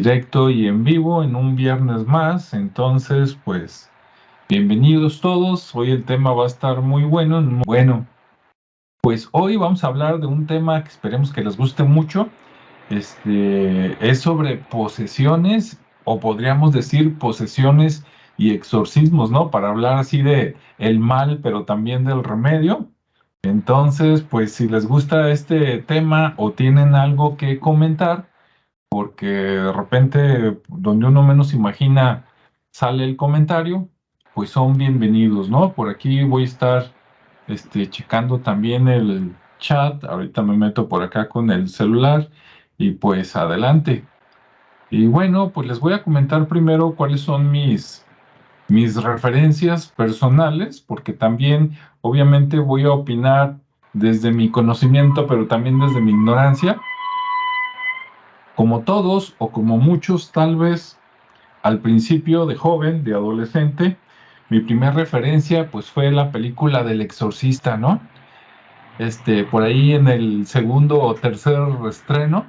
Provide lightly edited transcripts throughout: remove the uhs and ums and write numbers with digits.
directo y en vivo en un viernes más. Entonces, pues, bienvenidos todos. Hoy el tema va a estar muy bueno. Bueno, pues hoy vamos a hablar de un tema que esperemos que les guste mucho. Es sobre posesiones, o podríamos decir posesiones y exorcismos, ¿no? Para hablar así de el mal, pero también del remedio. Entonces, pues si les gusta este tema o tienen algo que comentar, porque de repente donde uno menos imagina sale el comentario, pues son bienvenidos, ¿no? Por aquí voy a estar checando también el chat. Ahorita me meto por acá con el celular y pues adelante. Y bueno, pues les voy a comentar primero cuáles son mis referencias personales, porque también obviamente voy a opinar desde mi conocimiento, pero también desde mi ignorancia. Como todos o como muchos, tal vez al principio de joven, de adolescente, mi primer referencia pues fue la película del Exorcista, ¿no? Por ahí en el segundo o tercer estreno,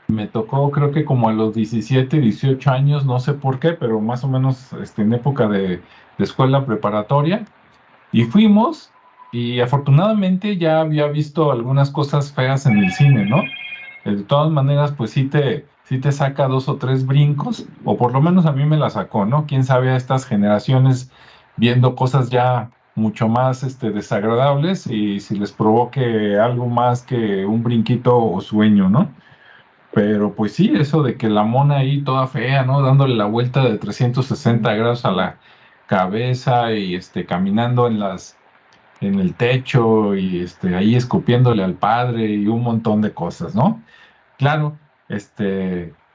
me tocó creo que como a los 17, 18 años, no sé por qué, pero más o menos en época de escuela preparatoria, y fuimos, y afortunadamente ya había visto algunas cosas feas en el cine, ¿no? De todas maneras, pues sí te saca dos o tres brincos, o por lo menos a mí me la sacó, ¿no? Quién sabe a estas generaciones viendo cosas ya mucho más desagradables y si les provoque algo más que un brinquito o sueño, ¿no? Pero pues sí, eso de que la mona ahí toda fea, ¿no? Dándole la vuelta de 360 grados a la cabeza y caminando en el techo y ahí escupiéndole al padre y un montón de cosas, ¿no? Claro,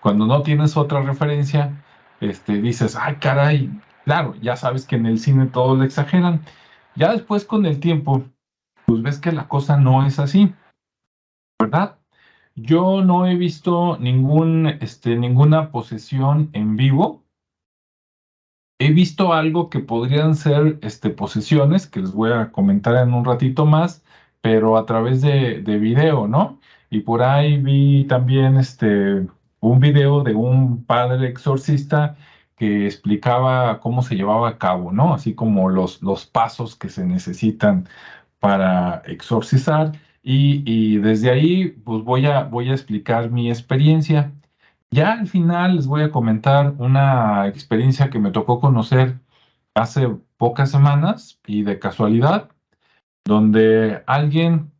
cuando no tienes otra referencia, dices, ay, caray, claro, ya sabes que en el cine todo lo exageran. Ya después con el tiempo, pues ves que la cosa no es así, ¿verdad? Yo no he visto ninguna posesión en vivo. He visto algo que podrían ser posesiones, que les voy a comentar en un ratito más, pero a través de video, ¿no? Y por ahí vi también un video de un padre exorcista que explicaba cómo se llevaba a cabo, ¿no? Así como los pasos que se necesitan para exorcizar. Y desde ahí, pues voy a explicar mi experiencia. Ya al final les voy a comentar una experiencia que me tocó conocer hace pocas semanas y de casualidad, donde alguien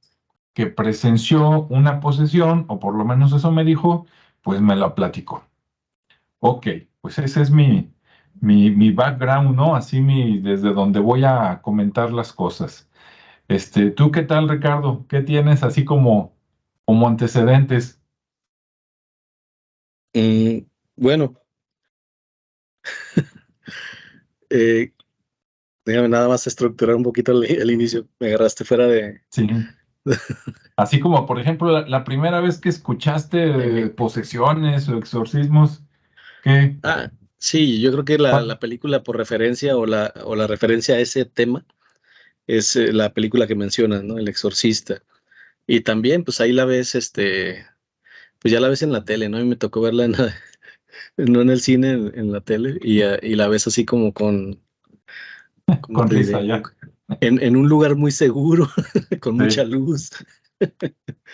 que presenció una posesión, o por lo menos eso me dijo, pues me la platicó. Ok, pues ese es mi background, ¿no? Así desde donde voy a comentar las cosas. ¿Tú qué tal, Ricardo? ¿Qué tienes así como antecedentes? Mm, bueno, eh, déjame nada más estructurar un poquito el inicio. Me agarraste fuera de... Sí. Así como, por ejemplo, la primera vez que escuchaste de eh, posesiones o exorcismos, ¿qué? sí, yo creo que la, ¿Cuál? la película por referencia o la referencia a ese tema es la película que mencionas, ¿no? El Exorcista. Y también, pues ahí la ves, pues ya la ves en la tele, ¿no? Y me tocó verla no en el cine, en la tele, y la ves así como ¿cómo Con te risa diré? ya. En un lugar muy seguro, con mucha Sí. luz.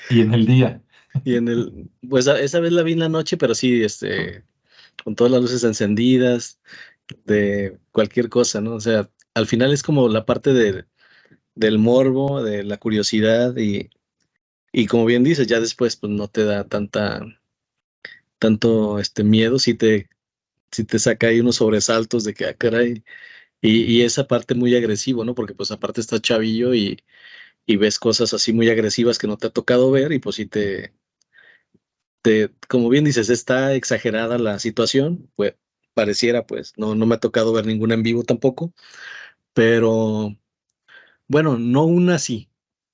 Y en el día. Pues esa vez la vi en la noche, pero sí, con todas las luces encendidas, de cualquier cosa, ¿no? O sea, al final es como la parte del morbo, de la curiosidad y como bien dices, ya después pues no te da tanto miedo si te saca ahí unos sobresaltos de que, caray, y esa parte muy agresivo, ¿no? Porque pues aparte estás chavillo y ves cosas así muy agresivas que no te ha tocado ver y pues sí como bien dices, está exagerada la situación, pues pareciera, pues, no me ha tocado ver ninguna en vivo tampoco, pero bueno, no una sí,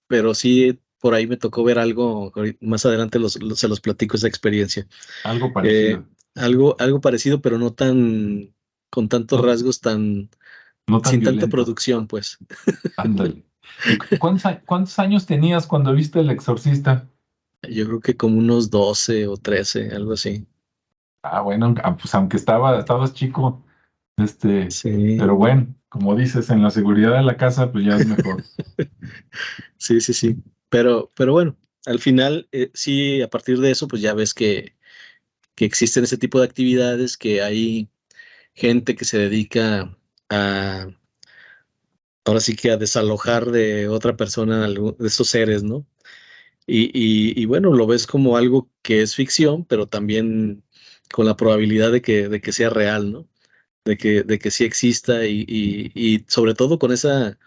pero sí por ahí me tocó ver algo, más adelante se los platico esa experiencia. Algo Eh, parecido. algo parecido, pero no con tantos No, rasgos no tan sin tanta violento. producción, pues. Ándale. ¿Y cuántos años tenías cuando viste El Exorcista? Yo creo que como unos 12 o 13, algo así. Bueno, pues aunque estabas chico, Sí, pero bueno, como dices, en la seguridad de la casa, pues ya es mejor. sí, sí, sí. Pero bueno, al final, sí, a partir de eso, pues ya ves que existen ese tipo de actividades, que hay gente que se dedica a, ahora sí que a desalojar de otra persona de esos seres, ¿no? Y bueno, lo ves como algo que es ficción, pero también con la probabilidad de que sea real, ¿no? De que sí exista y sobre todo con esa,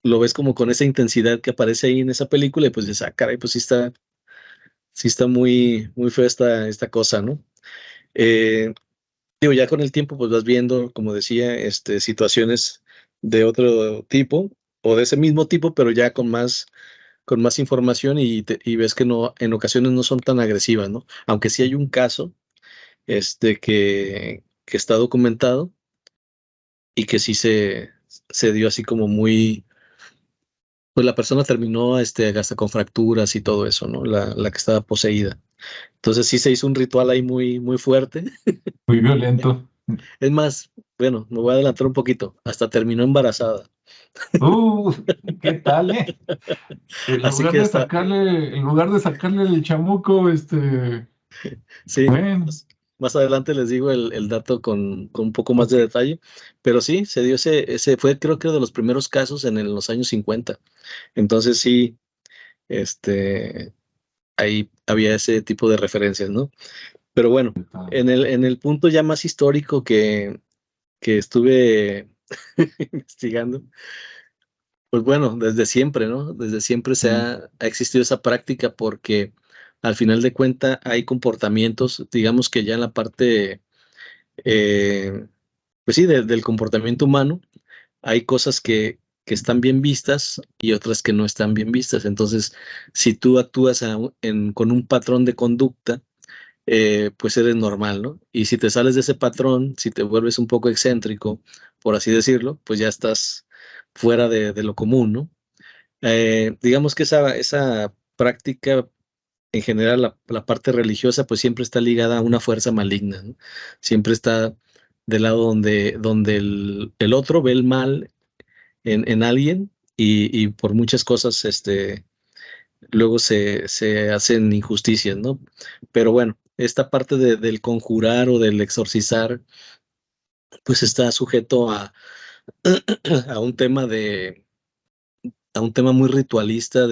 lo ves como con esa intensidad que aparece ahí en esa película y pues dices, ah, caray, pues sí está muy, muy fea esta cosa, ¿no? Eh, Digo, ya con el tiempo pues vas viendo, como decía, situaciones de otro tipo o de ese mismo tipo, pero ya con más información y ves que no, en ocasiones no son tan agresivas, ¿no? Aunque sí hay un caso, que está documentado y que sí se dio así como muy, pues la persona terminó, hasta con fracturas y todo eso, ¿no? La que estaba poseída. Entonces sí se hizo un ritual ahí muy, muy fuerte. Muy violento. Es más, bueno, me voy a adelantar un poquito. Hasta terminó embarazada. Uh, ¿Qué tal, eh? En Así lugar que de está, sacarle, en lugar de sacarle el chamuco, sí, bueno, más adelante les digo el dato con un poco más de detalle, pero sí, se dio ese fue creo que de los primeros casos en los años 50. Entonces sí, este, ahí había ese tipo de referencias, ¿no? Pero bueno, ¿qué tal? en el punto ya más histórico que estuve investigando, pues bueno, desde siempre, ¿no? Desde siempre Mm, ha existido esa práctica porque al final de cuentas hay comportamientos, digamos que ya en la parte, eh, pues sí, del comportamiento humano, hay cosas que están bien vistas y otras que no están bien vistas. Entonces, si tú actúas con un patrón de conducta, pues eres normal, ¿no? Y si te sales de ese patrón, si te vuelves un poco excéntrico, por así decirlo, pues ya estás fuera de lo común, ¿no? Digamos que esa práctica, en general, la parte religiosa, pues siempre está ligada a una fuerza maligna, ¿no? Siempre está del lado donde el otro ve el mal en alguien y por muchas cosas, luego se hacen injusticias, ¿no? Pero bueno, esta parte del conjurar o del exorcizar, pues está sujeto a un tema a un tema muy ritualista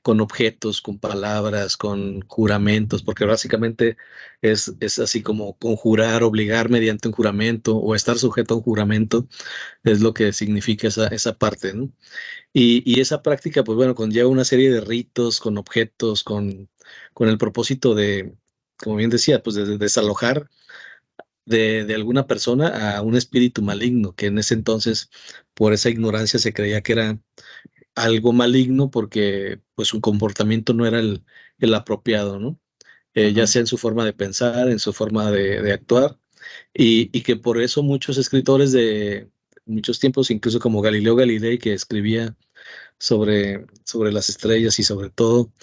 con objetos, con palabras, con juramentos, porque básicamente es así como conjurar, obligar mediante un juramento o estar sujeto a un juramento, es lo que significa esa parte, ¿no? Y esa práctica, pues bueno, conlleva una serie de ritos, con objetos, con el propósito como bien decía, pues de desalojar de alguna persona a un espíritu maligno, que en ese entonces, por esa ignorancia, se creía que era algo maligno porque pues su comportamiento no era el apropiado, ¿no? Ya ujú. sea en su forma de pensar, en su forma de actuar, y que por eso muchos escritores de muchos tiempos, incluso como Galileo Galilei, que escribía sobre las estrellas y sobre todo,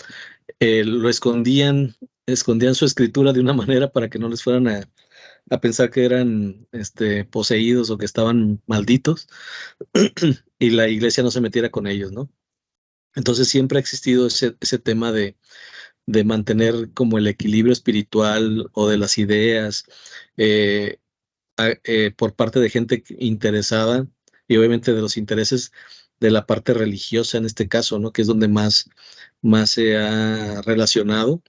lo escondían su escritura de una manera para que no les fueran a pensar que eran poseídos o que estaban malditos y la iglesia no se metiera con ellos, ¿no? Entonces siempre ha existido ese tema de mantener como el equilibrio espiritual o de las ideas, eh, por parte de gente interesada y obviamente de los intereses de la parte religiosa en este caso, ¿no? Que es donde más se ha relacionado.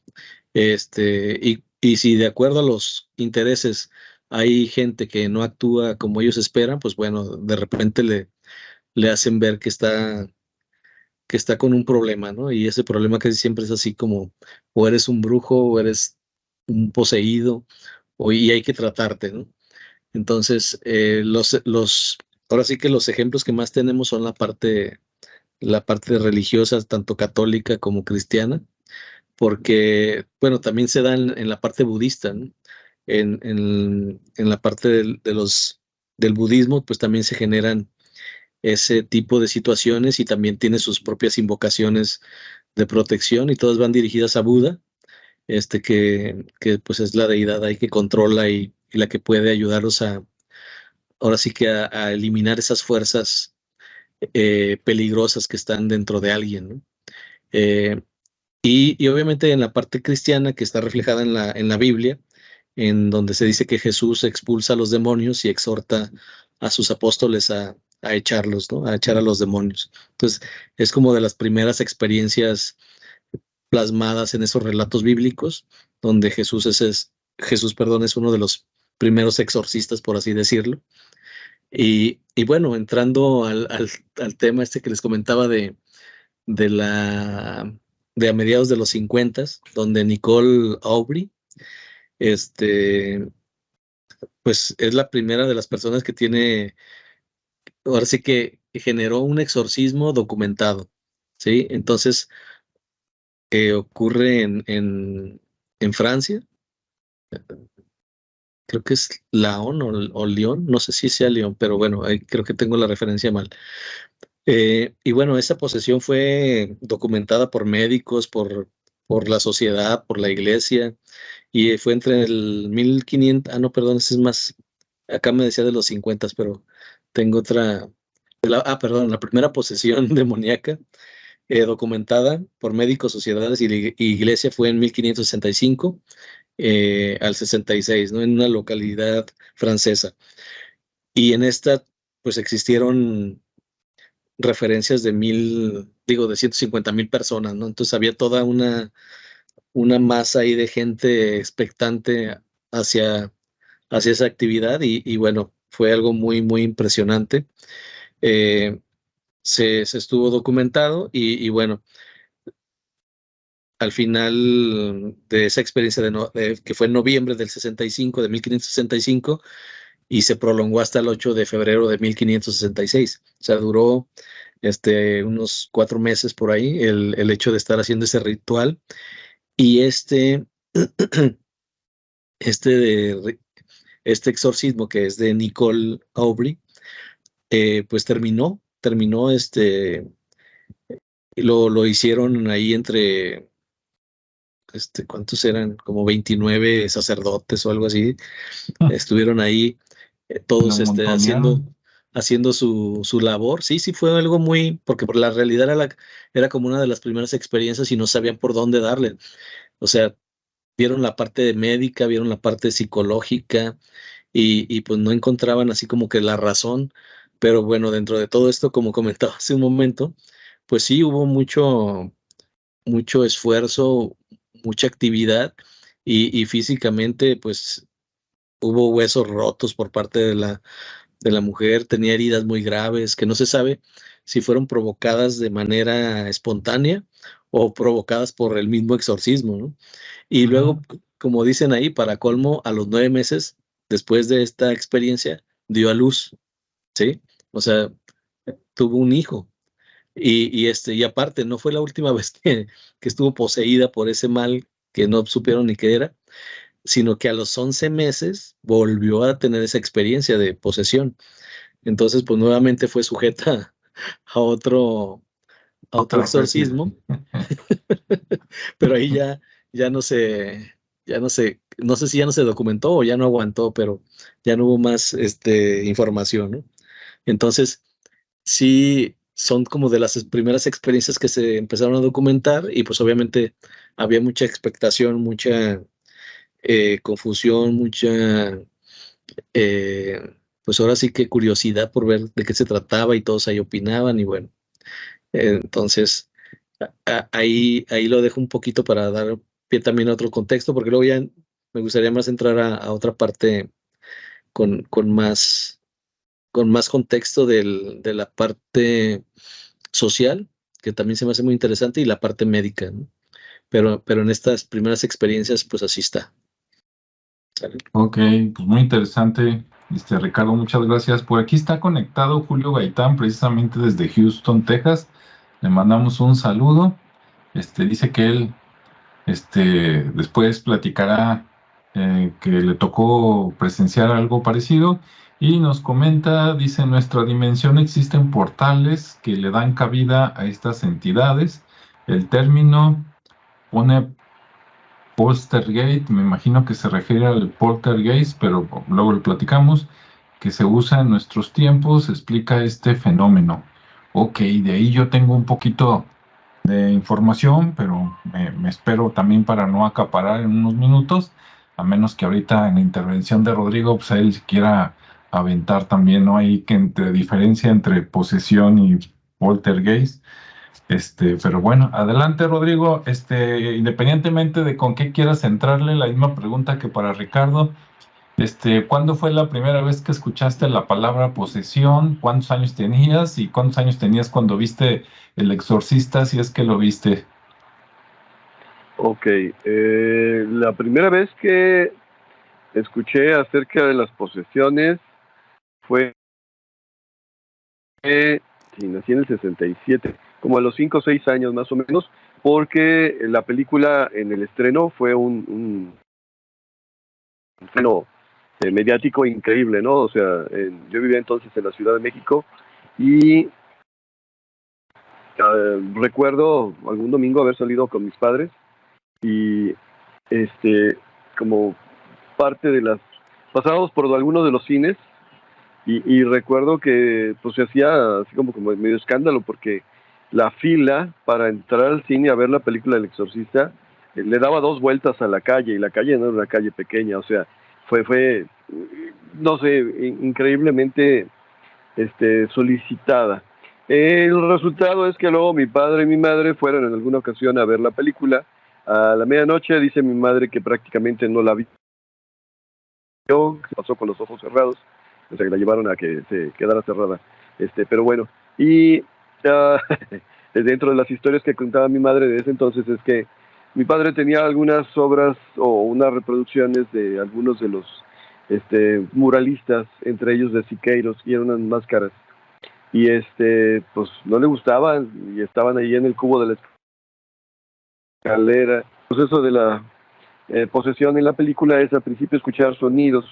Y si de acuerdo a los intereses hay gente que no actúa como ellos esperan, pues bueno, de repente le hacen ver que está con un problema, ¿no? Y ese problema casi siempre es así como, o eres un brujo, o eres un poseído, y hay que tratarte, ¿no? Entonces, ahora sí que los ejemplos que más tenemos son la parte religiosa, tanto católica como cristiana, porque, bueno, también se da en la parte budista, ¿no? En la parte del budismo, pues también se generan ese tipo de situaciones y también tiene sus propias invocaciones de protección y todas van dirigidas a Buda que pues es la deidad ahí que controla y la que puede ayudarlos ahora sí que a eliminar esas fuerzas peligrosas que están dentro de alguien, ¿no? Eh, y obviamente en la parte cristiana que está reflejada en la Biblia, en donde se dice que Jesús expulsa a los demonios y exhorta a sus apóstoles a echarlos, ¿no? A echar a los demonios. Entonces, es como de las primeras experiencias plasmadas en esos relatos bíblicos, donde Jesús, perdón, es uno de los primeros exorcistas, por así decirlo. Y bueno, entrando al tema este que les comentaba de la de a mediados de los 50, donde Nicole Aubry, este, pues es la primera de las personas que tiene, ahora sí que generó un exorcismo documentado, ¿sí? Entonces, ocurre en Francia, creo que es Laon o Lyon, no sé si sea Lyon, pero bueno, ahí creo que tengo la referencia mal. Y bueno, esa posesión fue documentada por médicos, por la sociedad, por la iglesia, y fue entre el 1500, no, perdón, ese es más, acá me decía de los 50, pero tengo otra, perdón, la primera posesión demoníaca documentada por médicos, sociedades y iglesia fue en 1565 al 66, ¿no? En una localidad francesa. Y en esta, pues existieron referencias de 150,000 personas, ¿no? Entonces había toda una masa ahí de gente expectante hacia esa actividad y bueno, fue algo muy, muy impresionante. Eh, se estuvo documentado y bueno, al final de esa experiencia que fue en noviembre del 65, de 1565, y se prolongó hasta el 8 de febrero de 1566. O sea, duró unos 4 meses por ahí el hecho de estar haciendo ese ritual. Y este, de, este exorcismo que es de Nicole Aubry, pues terminó, lo hicieron ahí entre, ¿cuántos eran? Como 29 sacerdotes o algo así, estuvieron ahí Lo todos montonearon. haciendo su labor. Sí, sí, fue algo muy, porque por la realidad era como una de las primeras experiencias y no sabían por dónde darle. O sea, vieron la parte médica, vieron la parte psicológica y pues no encontraban así como que la razón. Pero bueno, dentro de todo esto, como comentaba hace un momento, pues sí hubo mucho esfuerzo, mucha actividad y físicamente pues hubo huesos rotos por parte de la mujer, tenía heridas muy graves que no se sabe si fueron provocadas de manera espontánea o provocadas por el mismo exorcismo, ¿no? Y luego, Ujú. como dicen ahí, para colmo, a los 9 meses después de esta experiencia, dio a luz, ¿sí? O sea, tuvo un hijo. Y aparte, no fue la última vez que estuvo poseída por ese mal que no supieron ni qué era, sino que a los 11 meses volvió a tener esa experiencia de posesión. Entonces, pues nuevamente fue sujeta a otro Otra vez, sí. exorcismo, pero ahí ya no no sé si ya no se documentó o ya no aguantó, pero ya no hubo más información, ¿no? Entonces, sí, son como de las primeras experiencias que se empezaron a documentar y pues obviamente había mucha expectación, mucha confusión, eh, pues ahora sí que curiosidad por ver de qué se trataba y todos ahí opinaban y bueno, entonces ahí lo dejo un poquito para dar pie también a otro contexto, porque luego ya me gustaría más entrar a otra parte con, con más, con más contexto de la parte social, que también se me hace muy interesante, y la parte médica, ¿no? Pero en estas primeras experiencias, pues así está. ¿Sale? Ok, pues muy interesante. Ricardo, muchas gracias. Por aquí está conectado Julio Gaitán, precisamente desde Houston, Texas. Le mandamos un saludo. Dice que él, después platicará que le tocó presenciar algo parecido y nos comenta, dice, en nuestra dimensión existen portales que le dan cabida a estas entidades. El término pone Poltergeist, me imagino que se refiere al poltergeist, pero luego lo platicamos, que se usa en nuestros tiempos, explica este fenómeno. Ok, de ahí yo tengo un poquito de información, pero me espero también para no acaparar en unos minutos, a menos que ahorita en la intervención de Rodrigo, pues él quiera aventar también, ¿no? Hay que entre diferencia entre posesión y poltergeist. Pero bueno, adelante Rodrigo, independientemente de con qué quieras centrarle, la misma pregunta que para Ricardo, ¿cuándo fue la primera vez que escuchaste la palabra posesión? ¿Cuántos años tenías? ¿Y cuántos años tenías cuando viste El Exorcista, si es que lo viste? Ok, la primera vez que escuché acerca de las posesiones fue, sí, nací en el 67, como a los 5 o 6 años más o menos, porque la película en el estreno fue un estreno mediático increíble, ¿no? O sea, yo vivía entonces en la Ciudad de México y recuerdo algún domingo haber salido con mis padres y como parte de las pasábamos por algunos de los cines y recuerdo que pues se hacía así como medio escándalo porque la fila para entrar al cine a ver la película del Exorcista le daba 2 vueltas a la calle y la calle no era una calle pequeña, o sea, fue no sé, increíblemente solicitada. El resultado es que luego mi padre y mi madre fueron en alguna ocasión a ver la película. A la medianoche dice mi madre que prácticamente no la vio, que se pasó con los ojos cerrados, o sea que la llevaron a que se quedara cerrada. Pero bueno, y uh, dentro de las historias que contaba mi madre de ese entonces es que mi padre tenía algunas obras o unas reproducciones de algunos de los muralistas, entre ellos de Siqueiros, y eran unas máscaras y pues no le gustaban y estaban ahí en el cubo de la escalera. Pues eso de la posesión en la película es al principio escuchar sonidos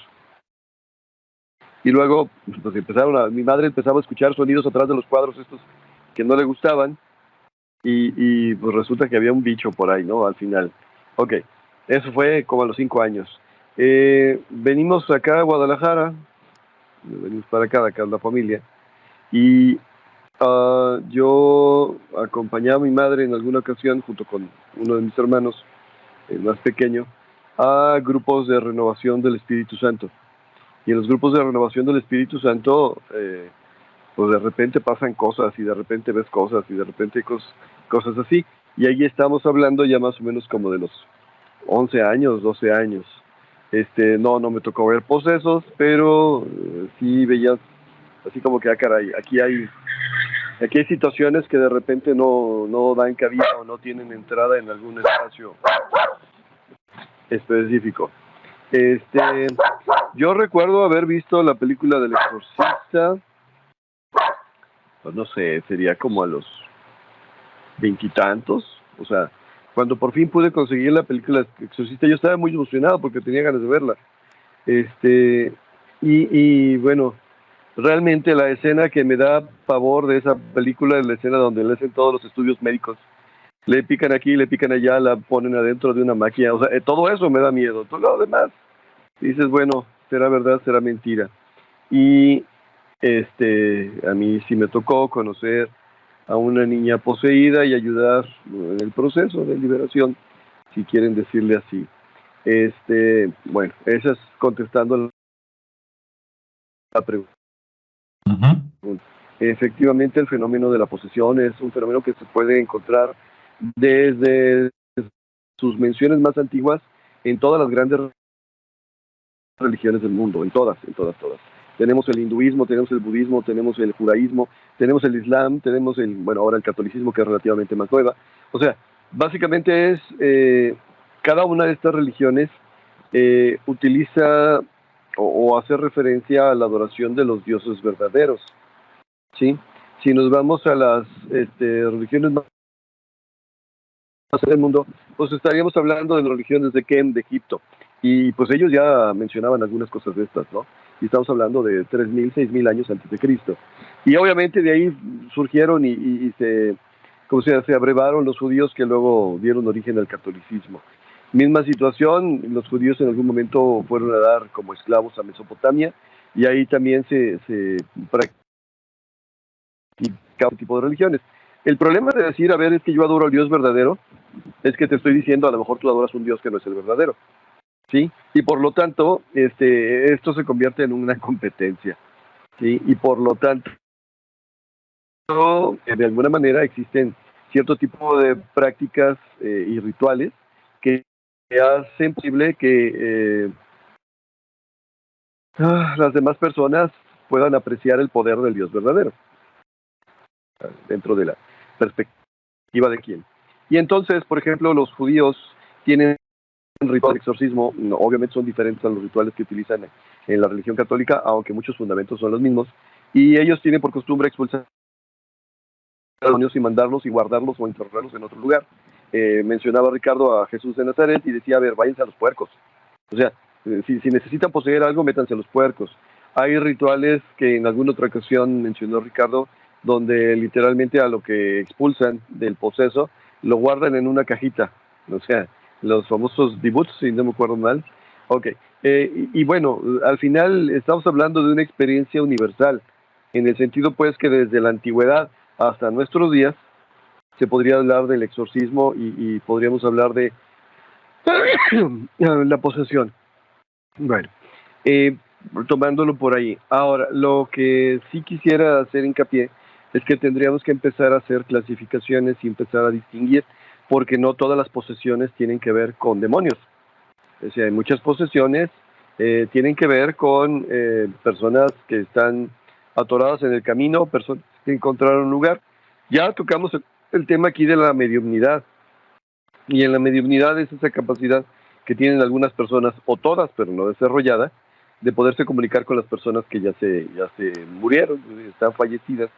y luego pues mi madre empezaba a escuchar sonidos atrás de los cuadros estos que no le gustaban y pues resulta que había un bicho por ahí, ¿no? Al final. Ok, eso fue como a los 5 años. Venimos acá a Guadalajara, venimos para acá la familia, y yo acompañaba a mi madre en alguna ocasión, junto con uno de mis hermanos, el más pequeño, a grupos de renovación del Espíritu Santo. Y en los grupos de renovación del Espíritu Santo, pues de repente pasan cosas, y de repente ves cosas, y de repente cosas así. Y ahí estamos hablando ya más o menos como de los 11 años, 12 años. No me tocó ver posesos, pero sí veías así como que, caray, aquí hay situaciones que de repente no dan cabida o no tienen entrada en algún espacio específico. Yo recuerdo haber visto la película del Exorcista, pues no sé, sería como a los veintitantos, o sea, cuando por fin pude conseguir la película Exorcista, yo estaba muy emocionado porque tenía ganas de verla. Y bueno, realmente la escena que me da pavor de esa película es la escena donde le hacen todos los estudios médicos. Le pican aquí, le pican allá, la ponen adentro de una máquina. O sea, todo eso me da miedo. Todo lo demás, dices, bueno, será verdad, será mentira. Y a mí sí me tocó conocer a una niña poseída y ayudar en el proceso de liberación, si quieren decirle así. Bueno, esa es contestando la pregunta. Uh-huh. Efectivamente, el fenómeno de la posesión es un fenómeno que se puede encontrar desde sus menciones más antiguas en todas las grandes religiones del mundo, en todas. Tenemos el hinduismo, tenemos el budismo, tenemos el judaísmo, tenemos el islam, tenemos ahora el catolicismo, que es relativamente más nueva. O sea, básicamente es cada una de estas religiones utiliza o hace referencia a la adoración de los dioses verdaderos, ¿sí? Si nos vamos a las religiones más del mundo, pues estaríamos hablando de las religiones de Kem, de Egipto, y pues ellos ya mencionaban algunas cosas de estas, ¿no? Y estamos hablando de 3.000, 6.000 años antes de Cristo. Y obviamente de ahí surgieron y se abrevaron los judíos que luego dieron origen al catolicismo. Misma situación, los judíos en algún momento fueron a dar como esclavos a Mesopotamia, y ahí también se practicaba un tipo de religiones. El problema de decir, a ver, es que yo adoro al Dios verdadero, es que te estoy diciendo, a lo mejor tú adoras un Dios que no es el verdadero, ¿sí? Y por lo tanto, esto se convierte en una competencia, ¿sí? Y por lo tanto, de alguna manera existen cierto tipo de prácticas y rituales que hacen posible que las demás personas puedan apreciar el poder del Dios verdadero, dentro de la perspectiva de quién. Y entonces, por ejemplo, los judíos tienen rituales de exorcismo, no, obviamente son diferentes a los rituales que utilizan en la religión católica, aunque muchos fundamentos son los mismos, y ellos tienen por costumbre expulsar a los demonios y mandarlos y guardarlos o enterrarlos en otro lugar. Mencionaba Ricardo a Jesús de Nazaret y decía, a ver, váyanse a los puercos. O sea, si necesitan poseer algo, métanse a los puercos. Hay rituales que en alguna otra ocasión mencionó Ricardo, donde literalmente a lo que expulsan del poseso, lo guardan en una cajita. O sea, los famosos dibuts, si no me acuerdo mal. Ok, y bueno, al final estamos hablando de una experiencia universal, en el sentido pues que desde la antigüedad hasta nuestros días se podría hablar del exorcismo y podríamos hablar de la posesión. Bueno, tomándolo por ahí. Ahora, lo que sí quisiera hacer hincapié es que tendríamos que empezar a hacer clasificaciones y empezar a distinguir, porque no todas las posesiones tienen que ver con demonios. O sea, hay muchas posesiones tienen que ver con personas que están atoradas en el camino, personas que encontraron un lugar. Ya tocamos el tema aquí de la mediumnidad, y en la mediumnidad es esa capacidad que tienen algunas personas, o todas, pero no desarrollada, de poderse comunicar con las personas que ya se murieron, están fallecidas.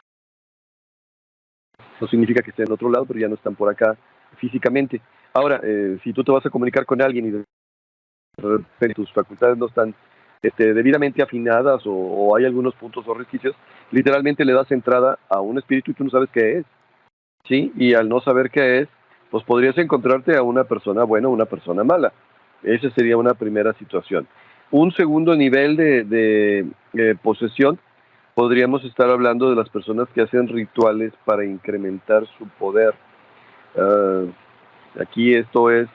No significa que estén en otro lado, pero ya no están por acá físicamente. Ahora, si tú te vas a comunicar con alguien y de repente tus facultades no están debidamente afinadas, o hay algunos puntos o resquicios, literalmente le das entrada a un espíritu y tú no sabes qué es, ¿sí? Y al no saber qué es, pues podrías encontrarte a una persona buena o una persona mala. Esa sería una primera situación. Un segundo nivel de posesión, podríamos estar hablando de las personas que hacen rituales para incrementar su poder. Aquí esto es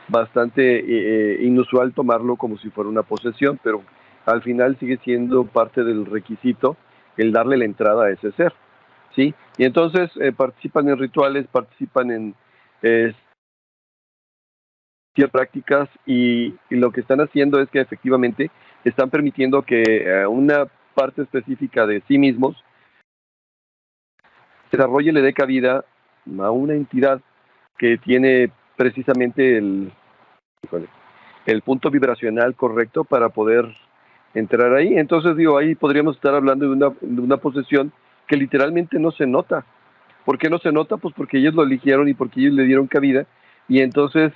bastante inusual tomarlo como si fuera una posesión, pero al final sigue siendo parte del requisito el darle la entrada a ese ser, ¿sí? Y entonces participan en rituales, participan en ciertas prácticas, y lo que están haciendo es que efectivamente están permitiendo que una parte específica de sí mismos se desarrolle y le dé cabida a una entidad que tiene precisamente el punto vibracional correcto para poder entrar ahí. Entonces digo, ahí podríamos estar hablando de una posesión que literalmente no se nota. ¿Por qué no se nota? Pues porque ellos lo eligieron y porque ellos le dieron cabida, y entonces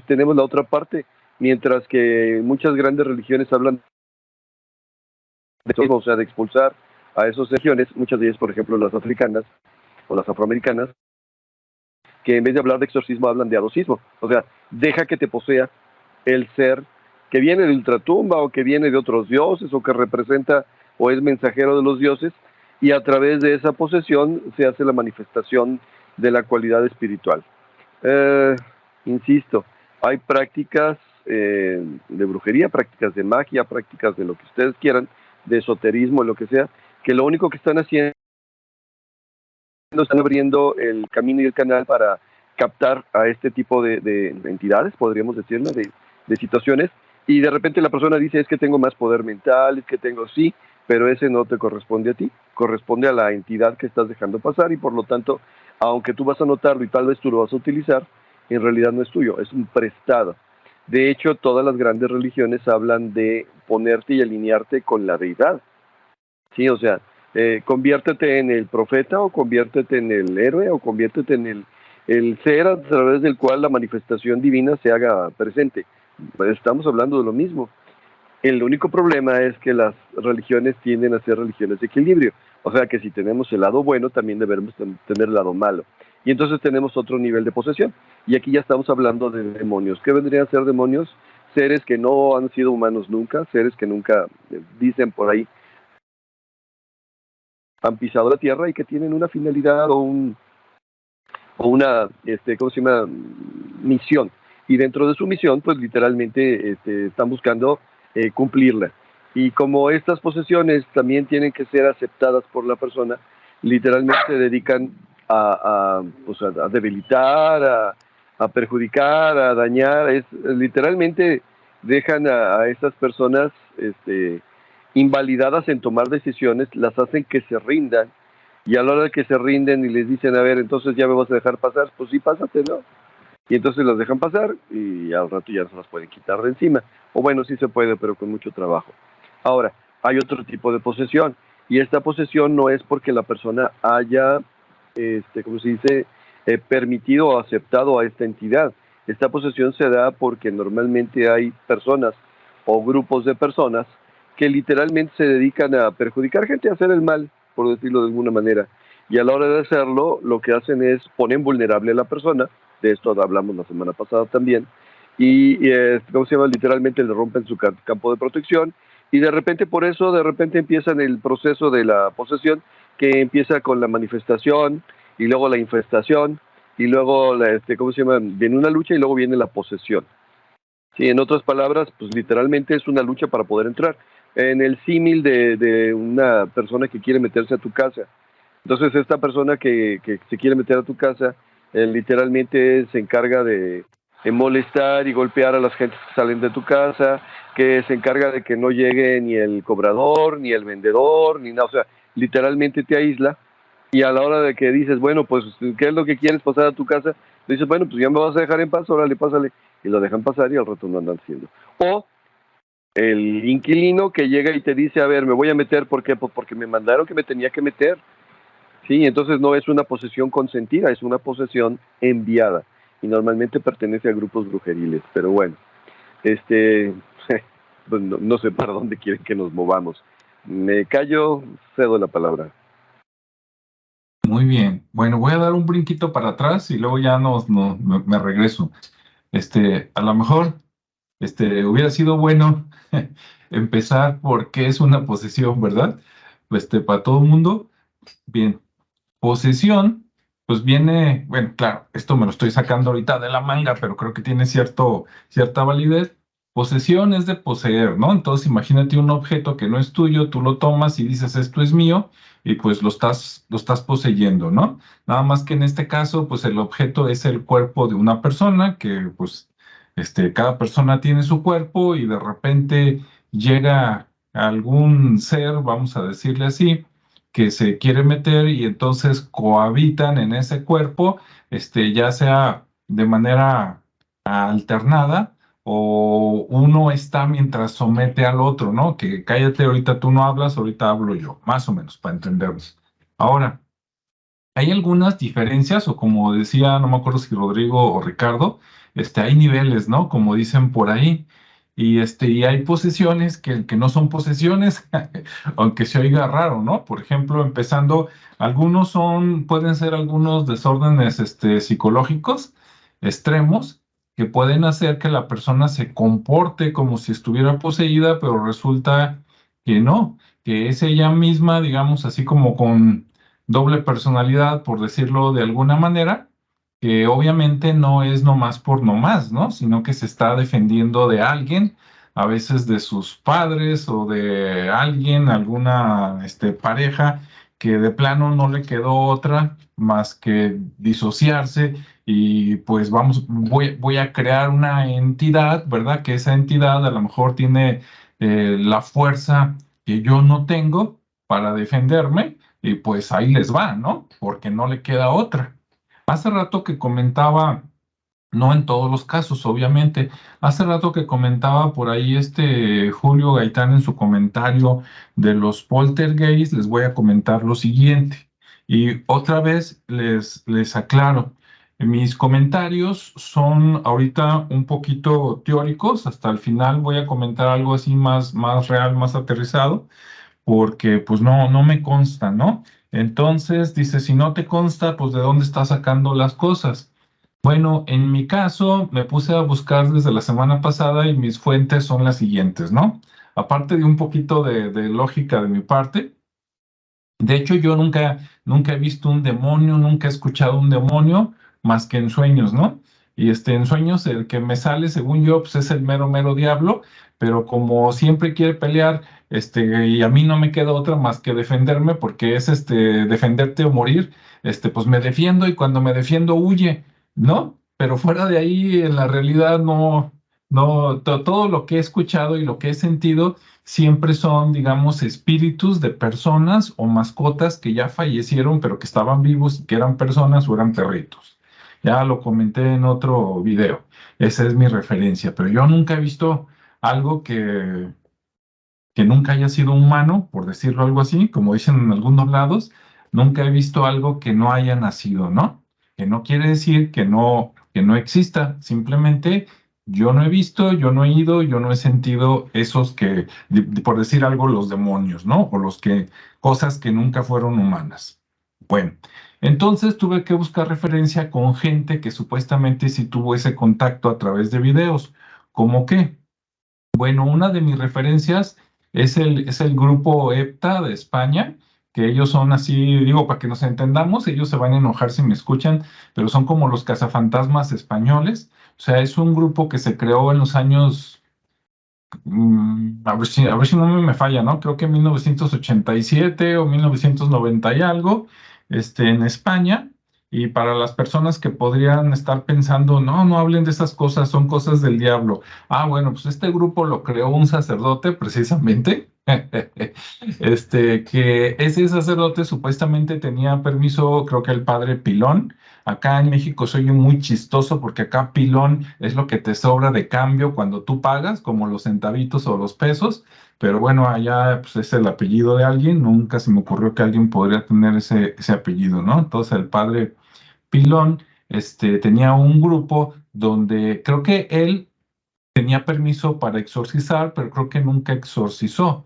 tenemos la otra parte. Mientras que muchas grandes religiones hablan de eso, o sea, de expulsar a esas regiones, muchas de ellas, por ejemplo, las africanas o las afroamericanas, que en vez de hablar de exorcismo hablan de adosismo. O sea, deja que te posea el ser que viene de ultratumba, o que viene de otros dioses, o que representa o es mensajero de los dioses, y a través de esa posesión se hace la manifestación de la cualidad espiritual. Insisto, hay prácticas de brujería, prácticas de magia, prácticas de lo que ustedes quieran, de esoterismo, lo que sea, que lo único que están haciendo, están abriendo el camino y el canal para captar a este tipo de entidades, podríamos decirlo, de situaciones, y de repente la persona dice, es que tengo más poder mental, es que tengo, sí, pero ese no te corresponde a ti, corresponde a la entidad que estás dejando pasar, y por lo tanto, aunque tú vas a notarlo y tal vez tú lo vas a utilizar, en realidad no es tuyo, es un prestado. De hecho, todas las grandes religiones hablan de ponerte y alinearte con la deidad, ¿sí? O sea, conviértete en el profeta, o conviértete en el héroe, o conviértete en el ser a través del cual la manifestación divina se haga presente. Pues estamos hablando de lo mismo. El único problema es que las religiones tienden a ser religiones de equilibrio. O sea que si tenemos el lado bueno, también debemos tener el lado malo. Y entonces tenemos otro nivel de posesión. Y aquí ya estamos hablando de demonios. ¿Qué vendrían a ser demonios? Seres que no han sido humanos nunca, seres que nunca, dicen por ahí, han pisado la tierra y que tienen una finalidad o una, ¿cómo se llama? Misión. Y dentro de su misión, pues literalmente están buscando cumplirla. Y como estas posesiones también tienen que ser aceptadas por la persona, literalmente se dedican pues a debilitar, a perjudicar, a dañar. Literalmente dejan a estas personas invalidadas en tomar decisiones, las hacen que se rindan, y a la hora de que se rinden y les dicen, a ver, entonces ya me vas a dejar pasar, pues sí, pásate, ¿no? Y entonces las dejan pasar y al rato ya no se las pueden quitar de encima. O bueno, sí se puede, pero con mucho trabajo. Ahora, hay otro tipo de posesión, y esta posesión no es porque la persona haya, como se dice, permitido o aceptado a esta entidad. Esta posesión se da porque normalmente hay personas o grupos de personas que literalmente se dedican a perjudicar gente, a hacer el mal, por decirlo de alguna manera. Y a la hora de hacerlo, lo que hacen es ponen vulnerable a la persona. De esto hablamos la semana pasada también. Y ¿cómo se llama? Literalmente le rompen su campo de protección. Y de repente, por eso, de repente empiezan el proceso de la posesión, que empieza con la manifestación, y luego la infestación, y luego, ¿cómo se llama? Viene una lucha y luego viene la posesión. Sí, en otras palabras, pues literalmente es una lucha para poder entrar. En el símil de una persona que quiere meterse a tu casa. Entonces esta persona que se quiere meter a tu casa, literalmente se encarga de molestar y golpear a las gentes que salen de tu casa, que se encarga de que no llegue ni el cobrador, ni el vendedor, ni nada. O sea, literalmente te aísla, y a la hora de que dices, bueno, pues, ¿qué es lo que quieres pasar a tu casa? Dices, bueno, pues ya me vas a dejar en paz, órale, pásale. Y lo dejan pasar y al rato no andan haciendo. O el inquilino que llega y te dice, a ver, me voy a meter, ¿por qué? Pues porque me mandaron que me tenía que meter. Sí, entonces no es una posesión consentida, es una posesión enviada. Y normalmente pertenece a grupos brujeriles. Pero bueno, pues no sé para dónde quieren que nos movamos. Me callo, cedo la palabra. Muy bien. Bueno, voy a dar un brinquito para atrás y luego ya me regreso. A lo mejor hubiera sido bueno empezar por qué es una posesión, ¿verdad? Para todo el mundo. Bien, posesión, pues viene, bueno, claro, esto me lo estoy sacando ahorita de la manga, pero creo que tiene cierta validez. Posesión es de poseer, ¿no? Entonces imagínate un objeto que no es tuyo, tú lo tomas y dices, esto es mío, y pues lo estás poseyendo, ¿no? Nada más que en este caso, pues el objeto es el cuerpo de una persona, que pues cada persona tiene su cuerpo, y de repente llega algún ser, vamos a decirle así, que se quiere meter, y entonces cohabitan en ese cuerpo, ya sea de manera alternada, o uno está mientras somete al otro, ¿no? Que cállate, ahorita tú no hablas, ahorita hablo yo, más o menos, para entendernos. Ahora, hay algunas diferencias, o como decía, no me acuerdo si Rodrigo o Ricardo, hay niveles, ¿no? Como dicen por ahí. Y hay posesiones que no son posesiones, aunque se oiga raro, ¿no? Por ejemplo, empezando, pueden ser algunos desórdenes psicológicos extremos, que pueden hacer que la persona se comporte como si estuviera poseída, pero resulta que no, que es ella misma, digamos, así como con doble personalidad, por decirlo de alguna manera, que obviamente no es nomás por nomás, ¿no? Sino que se está defendiendo de alguien, a veces de sus padres o de alguna pareja, que de plano no le quedó otra más que disociarse, y pues voy a crear una entidad, ¿verdad? Que esa entidad a lo mejor tiene la fuerza que yo no tengo para defenderme, y pues ahí les va, ¿no? Porque no le queda otra. Hace rato que comentaba, no en todos los casos, obviamente, hace rato que comentaba por ahí Julio Gaitán en su comentario de los poltergeist, les voy a comentar lo siguiente. Y otra vez les aclaro, mis comentarios son ahorita un poquito teóricos, hasta el final voy a comentar algo así más real, más aterrizado, porque pues no me consta, ¿no? Entonces, dice, si no te consta, pues ¿de dónde estás sacando las cosas? Bueno, en mi caso, me puse a buscar desde la semana pasada y mis fuentes son las siguientes, ¿no? Aparte de un poquito de lógica de mi parte, de hecho, yo nunca he visto un demonio, nunca he escuchado un demonio más que en sueños, ¿no? Y en sueños el que me sale, según yo, pues es el mero diablo, pero como siempre quiere pelear, y a mí no me queda otra más que defenderme, porque es defenderte o morir, pues me defiendo y cuando me defiendo huye, ¿no? Pero fuera de ahí, en la realidad todo lo que he escuchado y lo que he sentido siempre son, digamos, espíritus de personas o mascotas que ya fallecieron, pero que estaban vivos y que eran personas o eran perritos. Ya lo comenté en otro video. Esa es mi referencia, pero yo nunca he visto algo que nunca haya sido humano, por decirlo algo así, como dicen en algunos lados, nunca he visto algo que no haya nacido, ¿no? Que no quiere decir que no exista, simplemente yo no he visto, yo no he ido, yo no he sentido esos por decir algo, los demonios, ¿no? O cosas que nunca fueron humanas. Bueno, entonces tuve que buscar referencia con gente que supuestamente sí tuvo ese contacto a través de videos. ¿Cómo qué? Bueno, una de mis referencias es el grupo EPTA de España, que ellos son así, digo, para que nos entendamos, ellos se van a enojar si me escuchan, pero son como los cazafantasmas españoles. O sea, es un grupo que se creó en los años, a ver si no me falla, ¿no? Creo que en 1987 o 1990 y algo, en España. Y para las personas que podrían estar pensando, no, no hablen de esas cosas, son cosas del diablo. Ah, bueno, pues este grupo lo creó un sacerdote precisamente, que ese sacerdote supuestamente tenía permiso, creo que el padre Pilón. Acá en México soy muy chistoso porque acá pilón es lo que te sobra de cambio cuando tú pagas, como los centavitos o los pesos, pero bueno, allá pues, es el apellido de alguien, nunca se me ocurrió que alguien podría tener ese apellido, ¿no? Entonces el padre Pilón tenía un grupo donde creo que él tenía permiso para exorcizar, pero creo que nunca exorcizó,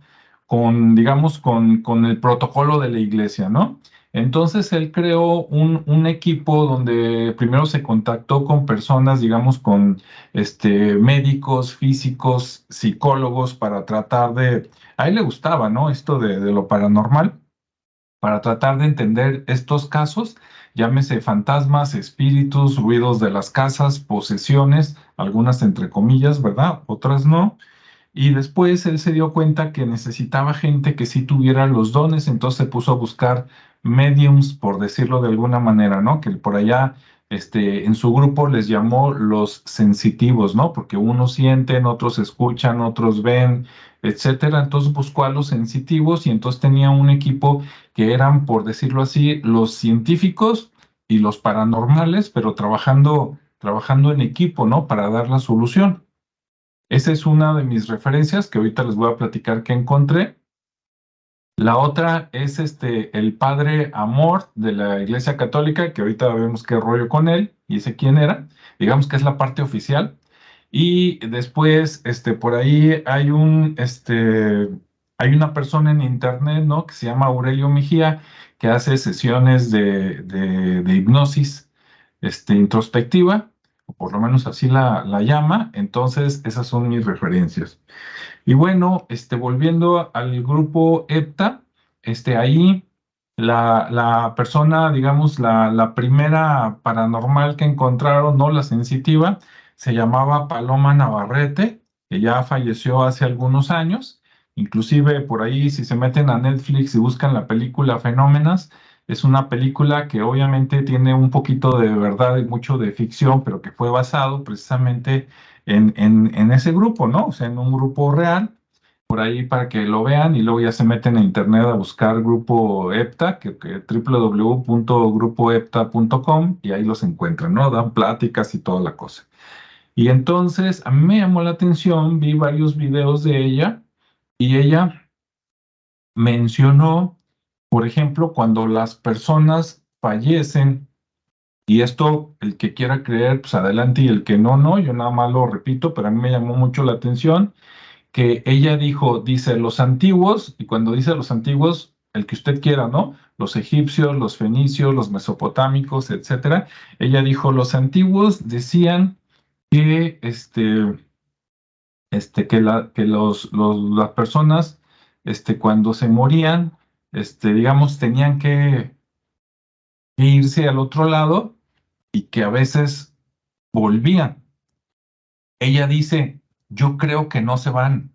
digamos, con el protocolo de la iglesia, ¿no? Entonces él creó un equipo donde primero se contactó con personas, digamos, con médicos, físicos, psicólogos, para tratar a él le gustaba, ¿no? Esto de lo paranormal para tratar de entender estos casos, llámese fantasmas, espíritus, ruidos de las casas, posesiones, algunas entre comillas, ¿verdad? Otras no. Y después él se dio cuenta que necesitaba gente que sí tuviera los dones, entonces se puso a buscar mediums, por decirlo de alguna manera, ¿no? Que por allá, en su grupo les llamó los sensitivos, ¿no? Porque unos sienten, otros escuchan, otros ven, etcétera. Entonces buscó a los sensitivos y entonces tenía un equipo que eran, por decirlo así, los científicos y los paranormales, pero trabajando en equipo, ¿no? Para dar la solución. Esa es una de mis referencias que ahorita les voy a platicar que encontré. La otra es el padre Amor de la Iglesia Católica, que ahorita vemos qué rollo con él y sé quién era. Digamos que es la parte oficial. Y después, por ahí hay una persona en internet, ¿no? Que se llama Aurelio Mejía, que hace sesiones de hipnosis, introspectiva, o por lo menos así la llama. Entonces, esas son mis referencias. Y bueno, volviendo al grupo EPTA, ahí la persona, digamos, la primera paranormal que encontraron, no la sensitiva, se llamaba Paloma Navarrete, que ya falleció hace algunos años. Inclusive por ahí, si se meten a Netflix y buscan la película Fenómenas, es una película que obviamente tiene un poquito de verdad y mucho de ficción, pero que fue basado precisamente en ese grupo, ¿no? O sea, en un grupo real, por ahí para que lo vean y luego ya se meten a internet a buscar Grupo EPTA, que www.grupoepta.com y ahí los encuentran, ¿no? Dan pláticas y toda la cosa. Y entonces a mí me llamó la atención, vi varios videos de ella y ella mencionó, por ejemplo, cuando las personas fallecen, y esto, el que quiera creer, pues adelante, y el que no, no, yo nada más lo repito, pero a mí me llamó mucho la atención que ella dice los antiguos, y cuando dice los antiguos, el que usted quiera, ¿no? Los egipcios, los fenicios, los mesopotámicos, etcétera. Ella dijo, los antiguos decían que, las personas, cuando se morían, digamos, tenían que irse al otro lado y que a veces volvían. Ella dice, yo creo que no se van.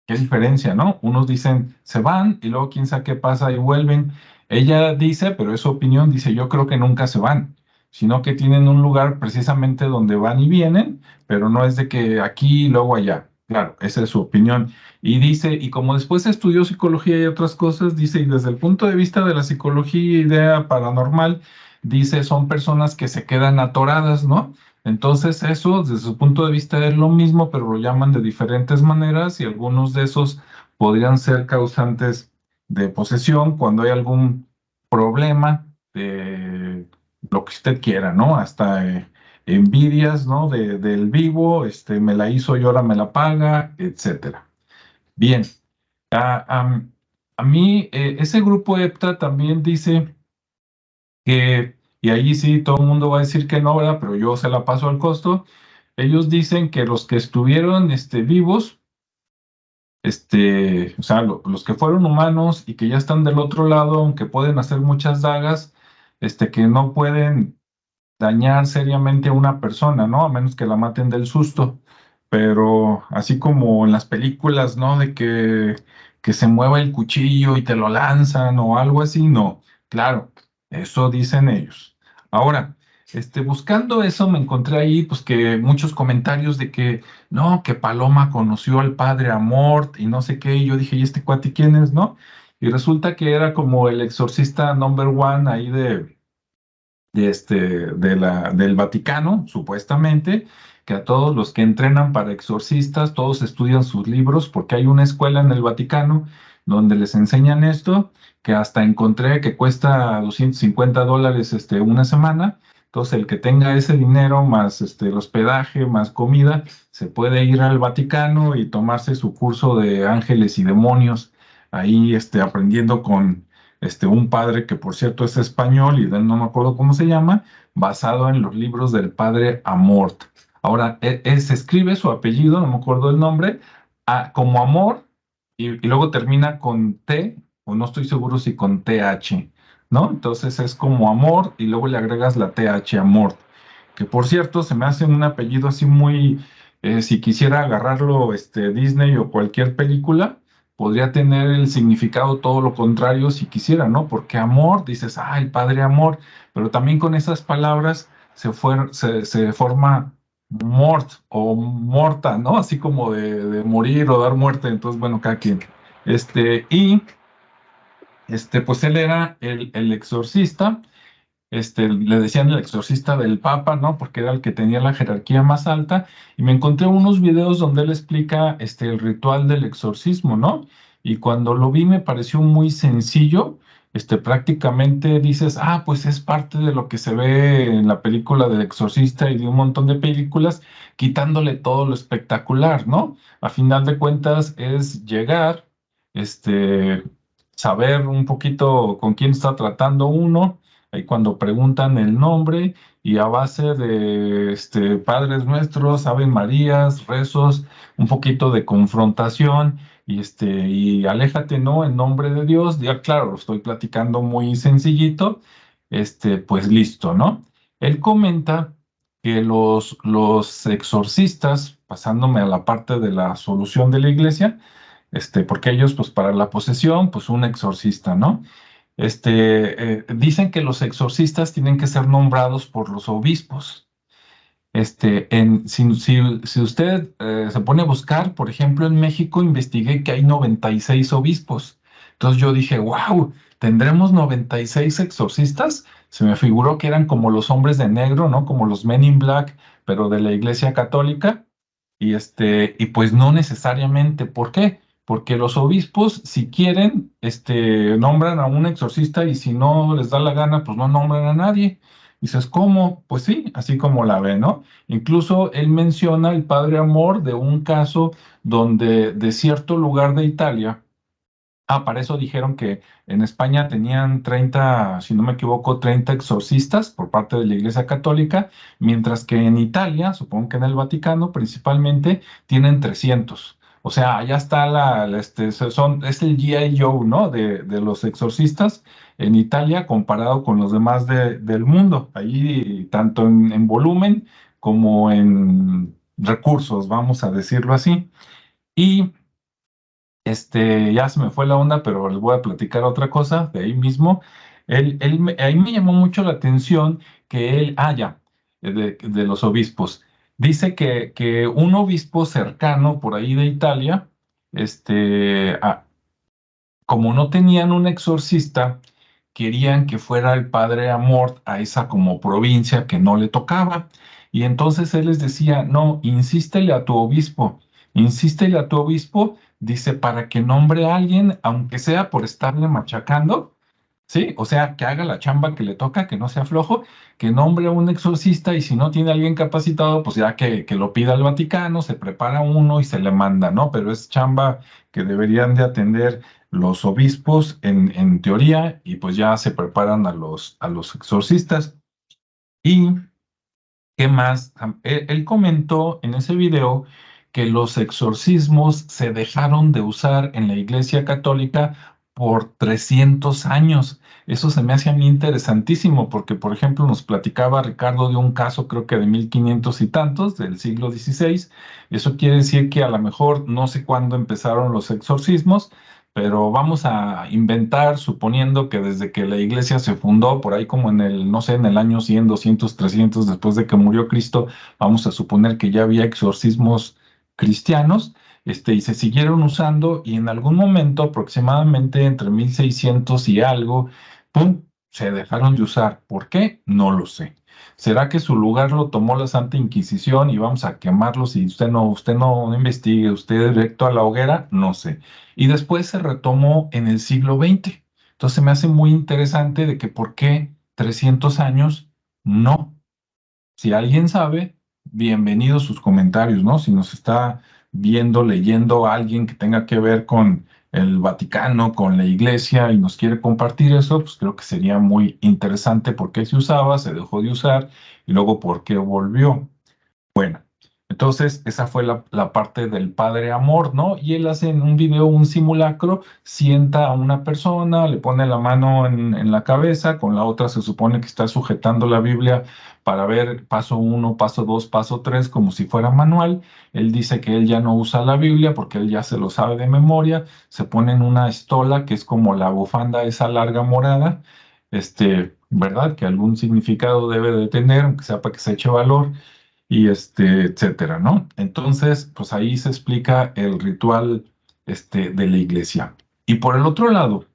Qué diferencia, ¿no? Unos dicen se van y luego quién sabe qué pasa y vuelven. Ella dice, pero es su opinión, dice yo creo que nunca se van, sino que tienen un lugar precisamente donde van y vienen, pero no es de que aquí y luego allá. Claro, esa es su opinión. Y dice, y como después estudió psicología y otras cosas, dice, y desde el punto de vista de la psicología y idea paranormal, dice, son personas que se quedan atoradas, ¿no? Entonces eso, desde su punto de vista, es lo mismo, pero lo llaman de diferentes maneras y algunos de esos podrían ser causantes de posesión cuando hay algún problema de lo que usted quiera, ¿no? Hasta envidias, ¿no? Del vivo, me la hizo y ahora me la paga, etcétera. Bien, a mí ese grupo EPTA también dice que, y ahí sí todo el mundo va a decir que no, ¿verdad? Pero yo se la paso al costo. Ellos dicen que los que estuvieron vivos, o sea, los que fueron humanos y que ya están del otro lado, aunque pueden hacer muchas dagas, que no pueden dañar seriamente a una persona, ¿no? A menos que la maten del susto. Pero así como en las películas, ¿no? De que se mueva el cuchillo y te lo lanzan o algo así, no. Claro, eso dicen ellos. Ahora, buscando eso, me encontré ahí, pues, que muchos comentarios de que, no, que Paloma conoció al padre Amort y no sé qué, y yo dije, ¿y este cuate quién es, no? Y resulta que era como el exorcista number one ahí del Vaticano, supuestamente, que a todos los que entrenan para exorcistas, todos estudian sus libros, porque hay una escuela en el Vaticano donde les enseñan esto, que hasta encontré que cuesta $250 una semana. Entonces, el que tenga ese dinero, más el hospedaje, más comida, se puede ir al Vaticano y tomarse su curso de ángeles y demonios, ahí aprendiendo con un padre que por cierto es español y de él no me acuerdo cómo se llama, basado en los libros del padre Amort. Ahora, se escribe su apellido, no me acuerdo el nombre, como Amor, y luego termina con T, o no estoy seguro si con TH, ¿no? Entonces es como Amor y luego le agregas la TH, Amort, que por cierto se me hace un apellido así muy, si quisiera agarrarlo Disney o cualquier película, podría tener el significado todo lo contrario si quisiera, ¿no? Porque amor, dices, ah, el padre amor, pero también con esas palabras se forma mort o morta, ¿no? Así como de morir o dar muerte, entonces, bueno, cada quien. Y pues él era el exorcista, le decían el exorcista del Papa, ¿no? Porque era el que tenía la jerarquía más alta, y me encontré unos videos donde él explica el ritual del exorcismo, ¿no? Y cuando lo vi me pareció muy sencillo, prácticamente dices, ah, pues es parte de lo que se ve en la película del exorcista y de un montón de películas, quitándole todo lo espectacular, ¿no? A final de cuentas es llegar, saber un poquito con quién está tratando uno, ahí cuando preguntan el nombre y a base de Padres Nuestros, Ave Marías, rezos, un poquito de confrontación y aléjate, ¿no? En nombre de Dios, ya claro, lo estoy platicando muy sencillito, pues listo, ¿no? Él comenta que los exorcistas, pasándome a la parte de la solución de la iglesia, porque ellos, pues para la posesión, pues un exorcista, ¿no? Dicen que los exorcistas tienen que ser nombrados por los obispos. Si usted se pone a buscar, por ejemplo, en México investigué que hay 96 obispos. Entonces yo dije, wow, ¿tendremos 96 exorcistas? Se me figuró que eran como los hombres de negro, ¿no? Como los Men in Black, pero de la Iglesia Católica. Y pues no necesariamente. ¿Por qué? Porque los obispos, si quieren, nombran a un exorcista y si no les da la gana, pues no nombran a nadie. Dices, ¿cómo? Pues sí, así como la ve, ¿no? Incluso él menciona el padre Amor de un caso donde de cierto lugar de Italia Para eso dijeron que en España tenían 30, si no me equivoco, 30 exorcistas por parte de la Iglesia Católica, mientras que en Italia, supongo que en el Vaticano principalmente, tienen 300. O sea, allá está es el G.I. Joe, ¿no? De los exorcistas en Italia comparado con los demás del mundo. Ahí, tanto en volumen como en recursos, vamos a decirlo así. Y ya se me fue la onda, pero les voy a platicar otra cosa de ahí mismo. Ahí me llamó mucho la atención que ya, de los obispos. Dice que un obispo cercano por ahí de Italia, como no tenían un exorcista, querían que fuera el padre Amort a esa como provincia que no le tocaba. Y entonces él les decía, no, insístele a tu obispo, dice, para que nombre a alguien, aunque sea por estarle machacando, ¿sí? O sea, que haga la chamba que le toca, que no sea flojo, que nombre a un exorcista y si no tiene alguien capacitado, pues ya que lo pida al Vaticano, se prepara uno y se le manda, ¿no? Pero es chamba que deberían de atender los obispos en teoría y pues ya se preparan a los exorcistas. ¿Y qué más? Él comentó en ese video que los exorcismos se dejaron de usar en la Iglesia Católica por 300 años. Eso se me hace a mí interesantísimo porque, por ejemplo, nos platicaba Ricardo de un caso, creo que de 1500 y tantos, del siglo XVI. Eso quiere decir que a lo mejor no sé cuándo empezaron los exorcismos, pero vamos a inventar, suponiendo que desde que la iglesia se fundó, por ahí como en el, no sé, en el año 100, 200, 300, después de que murió Cristo, vamos a suponer que ya había exorcismos cristianos, y se siguieron usando y en algún momento, aproximadamente entre 1600 y algo, ¡pum!, se dejaron de usar. ¿Por qué? No lo sé. ¿Será que su lugar lo tomó la Santa Inquisición y vamos a quemarlos y usted no investigue, usted directo a la hoguera? No sé. Y después se retomó en el siglo XX. Entonces me hace muy interesante de que por qué 300 años no. Si alguien sabe, bienvenidos sus comentarios, ¿no? Si nos está viendo, leyendo a alguien que tenga que ver con el Vaticano, con la iglesia y nos quiere compartir eso, pues creo que sería muy interesante por qué se usaba, se dejó de usar y luego por qué volvió. Bueno, entonces esa fue la parte del padre amor, ¿no? Y él hace en un video un simulacro, sienta a una persona, le pone la mano en la cabeza, con la otra se supone que está sujetando la Biblia para ver paso 1, paso 2, paso 3, como si fuera manual. Él dice que él ya no usa la Biblia porque él ya se lo sabe de memoria, se pone en una estola que es como la bufanda esa larga morada, ¿verdad? Que algún significado debe de tener, aunque sea para que se eche valor y etcétera, ¿no? Entonces, pues ahí se explica el ritual, de la iglesia. Y por el otro lado,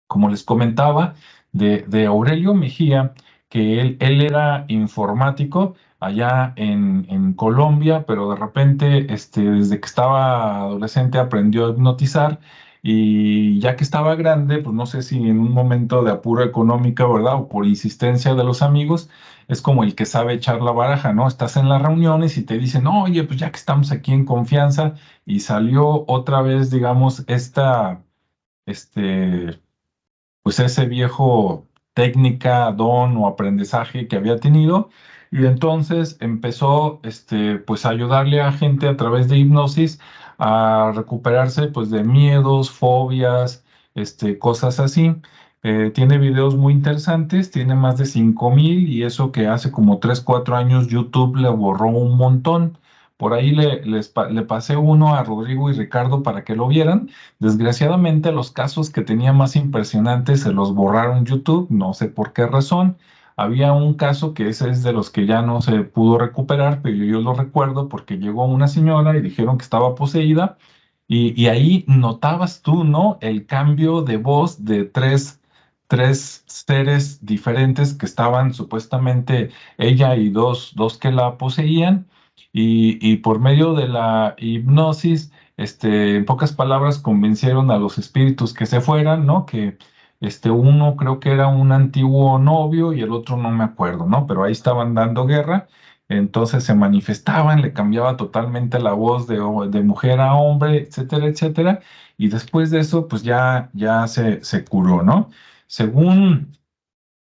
como les comentaba, de Aurelio Mejía, que él era informático allá en Colombia, pero de repente, desde que estaba adolescente aprendió a hipnotizar y ya que estaba grande, pues no sé si en un momento de apuro económico, ¿verdad? O por insistencia de los amigos, es como el que sabe echar la baraja, ¿no? Estás en las reuniones y te dicen, oye, pues ya que estamos aquí en confianza y salió otra vez, digamos, este pues ese viejo técnica, don o aprendizaje que había tenido y entonces empezó pues a ayudarle a gente a través de hipnosis a recuperarse pues de miedos, fobias, cosas así. Tiene videos muy interesantes, tiene más de 5,000 y eso que hace como 3 4 años YouTube le borró un montón. Por ahí le pasé uno a Rodrigo y Ricardo para que lo vieran. Desgraciadamente, los casos que tenía más impresionantes se los borraron YouTube, no sé por qué razón. Había un caso que ese es de los que ya no se pudo recuperar, pero yo lo recuerdo porque llegó una señora y dijeron que estaba poseída y ahí notabas tú, ¿no? El cambio de voz de tres seres diferentes que estaban supuestamente ella y dos que la poseían y por medio de la hipnosis en pocas palabras, convencieron a los espíritus que se fueran, ¿no? Que uno creo que era un antiguo novio y el otro no me acuerdo, ¿no? Pero ahí estaban dando guerra. entonces se manifestaban, le cambiaba totalmente la voz de mujer a hombre, etcétera, etcétera, y después de eso, pues ya se curó, ¿no? Según,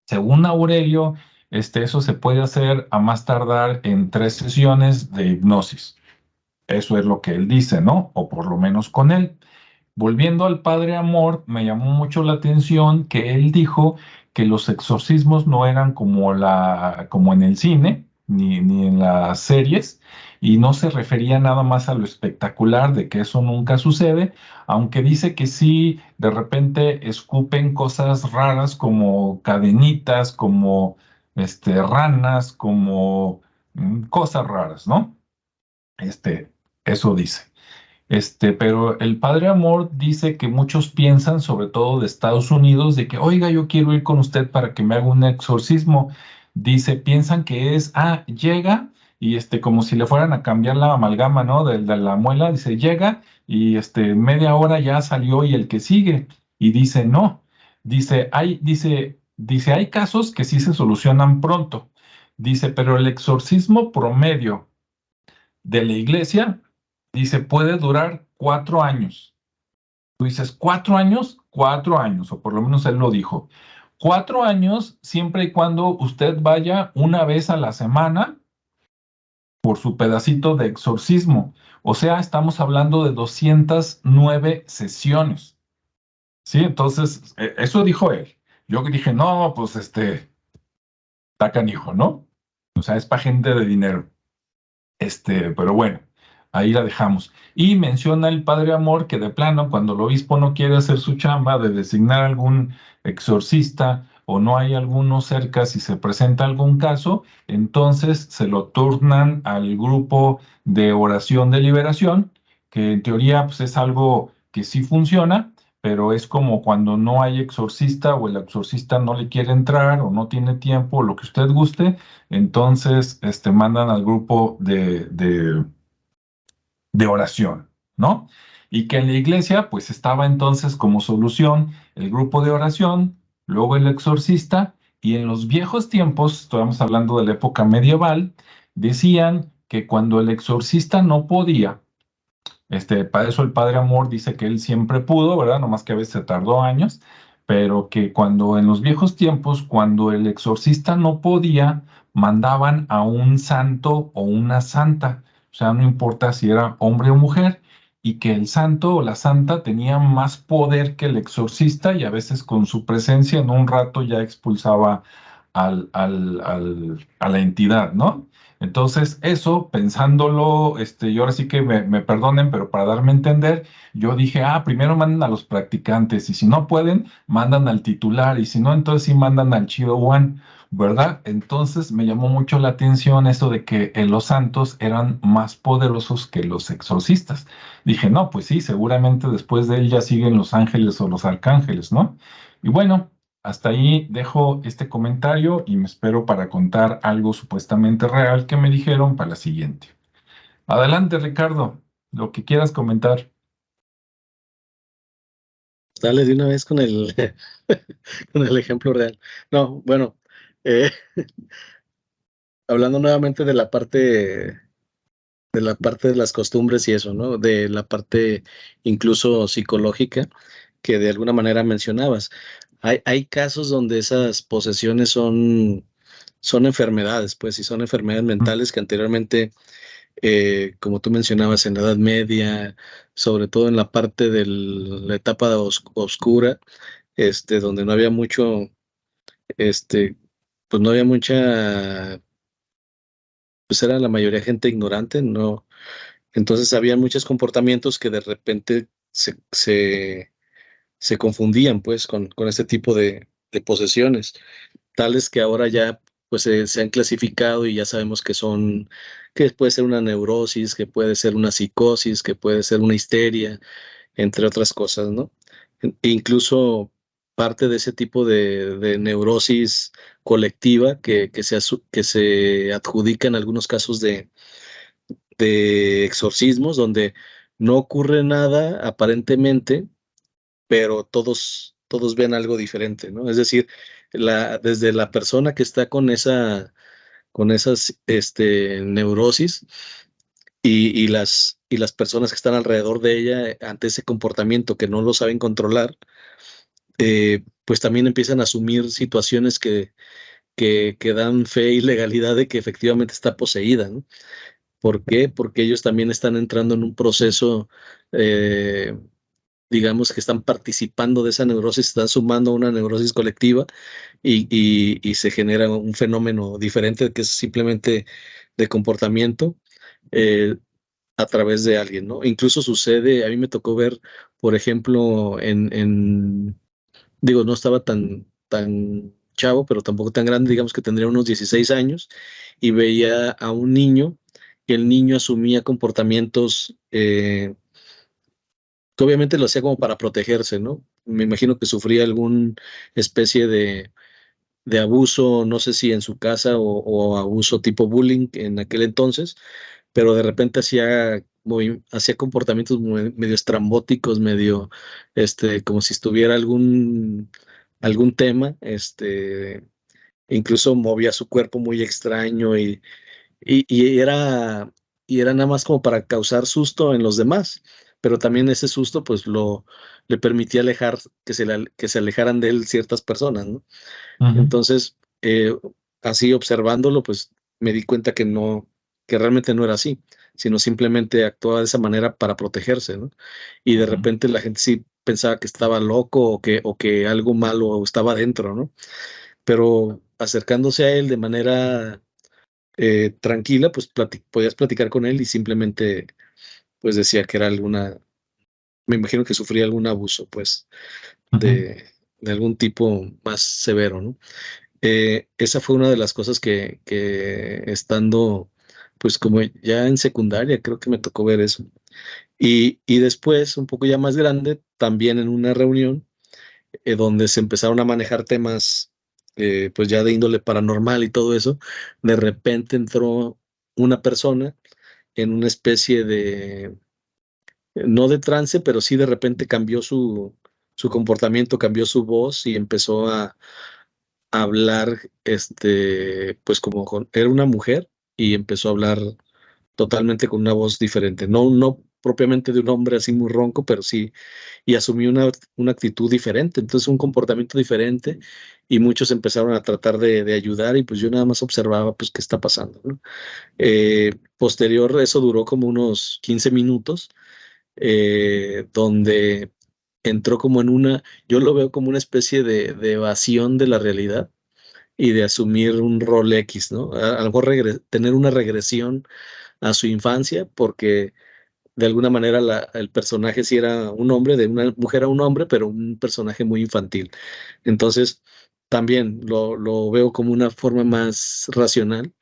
según Aurelio, eso se puede hacer a más tardar en 3 sesiones de hipnosis. Eso es lo que él dice, ¿no? O por lo menos con él. Volviendo al Padre Amor, me llamó mucho la atención que él dijo que los exorcismos no eran como en el cine, ni en las series, y no se refería nada más a lo espectacular de que eso nunca sucede, aunque dice que sí, de repente escupen cosas raras como cadenitas, como ranas, como cosas raras, ¿no? Eso dice. Pero el Padre Amor dice que muchos piensan, sobre todo de Estados Unidos, de que, oiga, yo quiero ir con usted para que me haga un exorcismo. Dice, piensan que llega y como si le fueran a cambiar la amalgama, ¿no? De la muela, dice, llega y media hora ya salió y el que sigue. Y dice, no. Hay casos que sí se solucionan pronto. Dice, pero el exorcismo promedio de la iglesia, dice, puede durar 4 años. Tú dices, ¿4 años? 4 años, o por lo menos él lo dijo. 4 años siempre y cuando usted vaya una vez a la semana por su pedacito de exorcismo. O sea, estamos hablando de 209 sesiones. ¿Sí? Entonces, eso dijo él. Yo dije, no, pues está canijo, ¿no? O sea, es para gente de dinero. Pero bueno, ahí la dejamos. Y menciona el Padre Amor que de plano, cuando el obispo no quiere hacer su chamba de designar algún exorcista o no hay alguno cerca, si se presenta algún caso, entonces se lo turnan al grupo de oración de liberación, que en teoría pues, es algo que sí funciona, pero es como cuando no hay exorcista o el exorcista no le quiere entrar o no tiene tiempo, o lo que usted guste, entonces mandan al grupo de oración, ¿no? Y que en la iglesia, pues estaba entonces como solución el grupo de oración, luego el exorcista, y en los viejos tiempos, estamos hablando de la época medieval, decían que cuando el exorcista no podía, para eso el Padre Amor dice que él siempre pudo, ¿verdad? Nomás que a veces se tardó años, pero que cuando en los viejos tiempos, cuando el exorcista no podía, mandaban a un santo o una santa, o sea, no importa si era hombre o mujer, y que el santo o la santa tenía más poder que el exorcista y a veces con su presencia en un rato ya expulsaba a la entidad, ¿no? Entonces, eso, pensándolo, y ahora sí que me perdonen, pero para darme a entender, yo dije, primero mandan a los practicantes, y si no pueden, mandan al titular, y si no, entonces sí mandan al Chido One, ¿verdad? Entonces me llamó mucho la atención eso de que los santos eran más poderosos que los exorcistas. Dije, no, pues sí, seguramente después de él ya siguen los ángeles o los arcángeles, ¿no? Y bueno. Hasta ahí dejo este comentario y me espero para contar algo supuestamente real que me dijeron para la siguiente. Adelante, Ricardo, lo que quieras comentar. Dale de una vez con el, con el ejemplo real. No, bueno, eh, hablando nuevamente de las costumbres y eso, ¿no? De la parte incluso psicológica que de alguna manera mencionabas. Hay casos donde esas posesiones son enfermedades, pues, y son enfermedades mentales que anteriormente, como tú mencionabas, en la Edad Media, sobre todo en la parte de la etapa oscura, donde no había mucho, pues no había mucha, pues era la mayoría gente ignorante, ¿no? Entonces había muchos comportamientos que de repente se confundían, pues, con este tipo de posesiones, tales que ahora ya pues se han clasificado y ya sabemos que puede ser una neurosis, que puede ser una psicosis, que puede ser una histeria, entre otras cosas, ¿no? Incluso parte de ese tipo de neurosis colectiva que se adjudica en algunos casos de exorcismos, donde no ocurre nada aparentemente, pero todos ven algo diferente, ¿no? Es decir, desde la persona que está con esas neurosis y las personas que están alrededor de ella ante ese comportamiento que no lo saben controlar, pues también empiezan a asumir situaciones que dan fe y legalidad de que efectivamente está poseída, ¿no? ¿Por qué? Porque ellos también están entrando en un proceso, digamos que están participando de esa neurosis, están sumando a una neurosis colectiva y se genera un fenómeno diferente que es simplemente de comportamiento eh, a través de alguien, ¿no? Incluso sucede, a mí me tocó ver, por ejemplo, digo, no estaba tan chavo, pero tampoco tan grande, digamos que tendría unos 16 años, y veía a un niño, que el niño asumía comportamientos que obviamente lo hacía como para protegerse, ¿no? Me imagino que sufría alguna especie de abuso, no sé si en su casa o abuso tipo bullying en aquel entonces, pero de repente hacía comportamientos medio estrambóticos, medio, como si estuviera algún tema, incluso movía su cuerpo muy extraño y, y era, y era nada más como para causar susto en los demás, pero también ese susto pues le permitía que se alejaran de él ciertas personas, ¿no? Ujú, Entonces, así observándolo, pues me di cuenta que realmente no era así, sino simplemente actuaba de esa manera para protegerse, ¿no? Y de ujú, repente la gente sí pensaba que estaba loco o que algo malo estaba dentro, ¿no? Pero acercándose a él de manera tranquila, pues podías platicar con él y simplemente pues decía que era me imagino que sufría algún abuso, pues, ujú, de algún tipo más severo, ¿no? Esa fue una de las cosas que estando, pues como ya en secundaria, creo que me tocó ver eso. Y después, un poco ya más grande, también en una reunión donde se empezaron a manejar temas, pues ya de índole paranormal y todo eso, de repente entró una persona en una especie no de trance, pero sí de repente cambió su comportamiento, cambió su voz y empezó a hablar, pues era una mujer y empezó a hablar totalmente con una voz diferente, no propiamente de un hombre así muy ronco, pero sí, y asumió una actitud diferente, entonces un comportamiento diferente y muchos empezaron a tratar de ayudar y pues yo nada más observaba pues qué está pasando, ¿no? Posterior, eso duró como unos 15 minutos, donde entró como yo lo veo como una especie de evasión de la realidad y de asumir un rol X, ¿no? A lo mejor tener una regresión a su infancia, porque de alguna manera el personaje sí era un hombre, de una mujer a un hombre, pero un personaje muy infantil. Entonces, también lo veo como una forma más racional,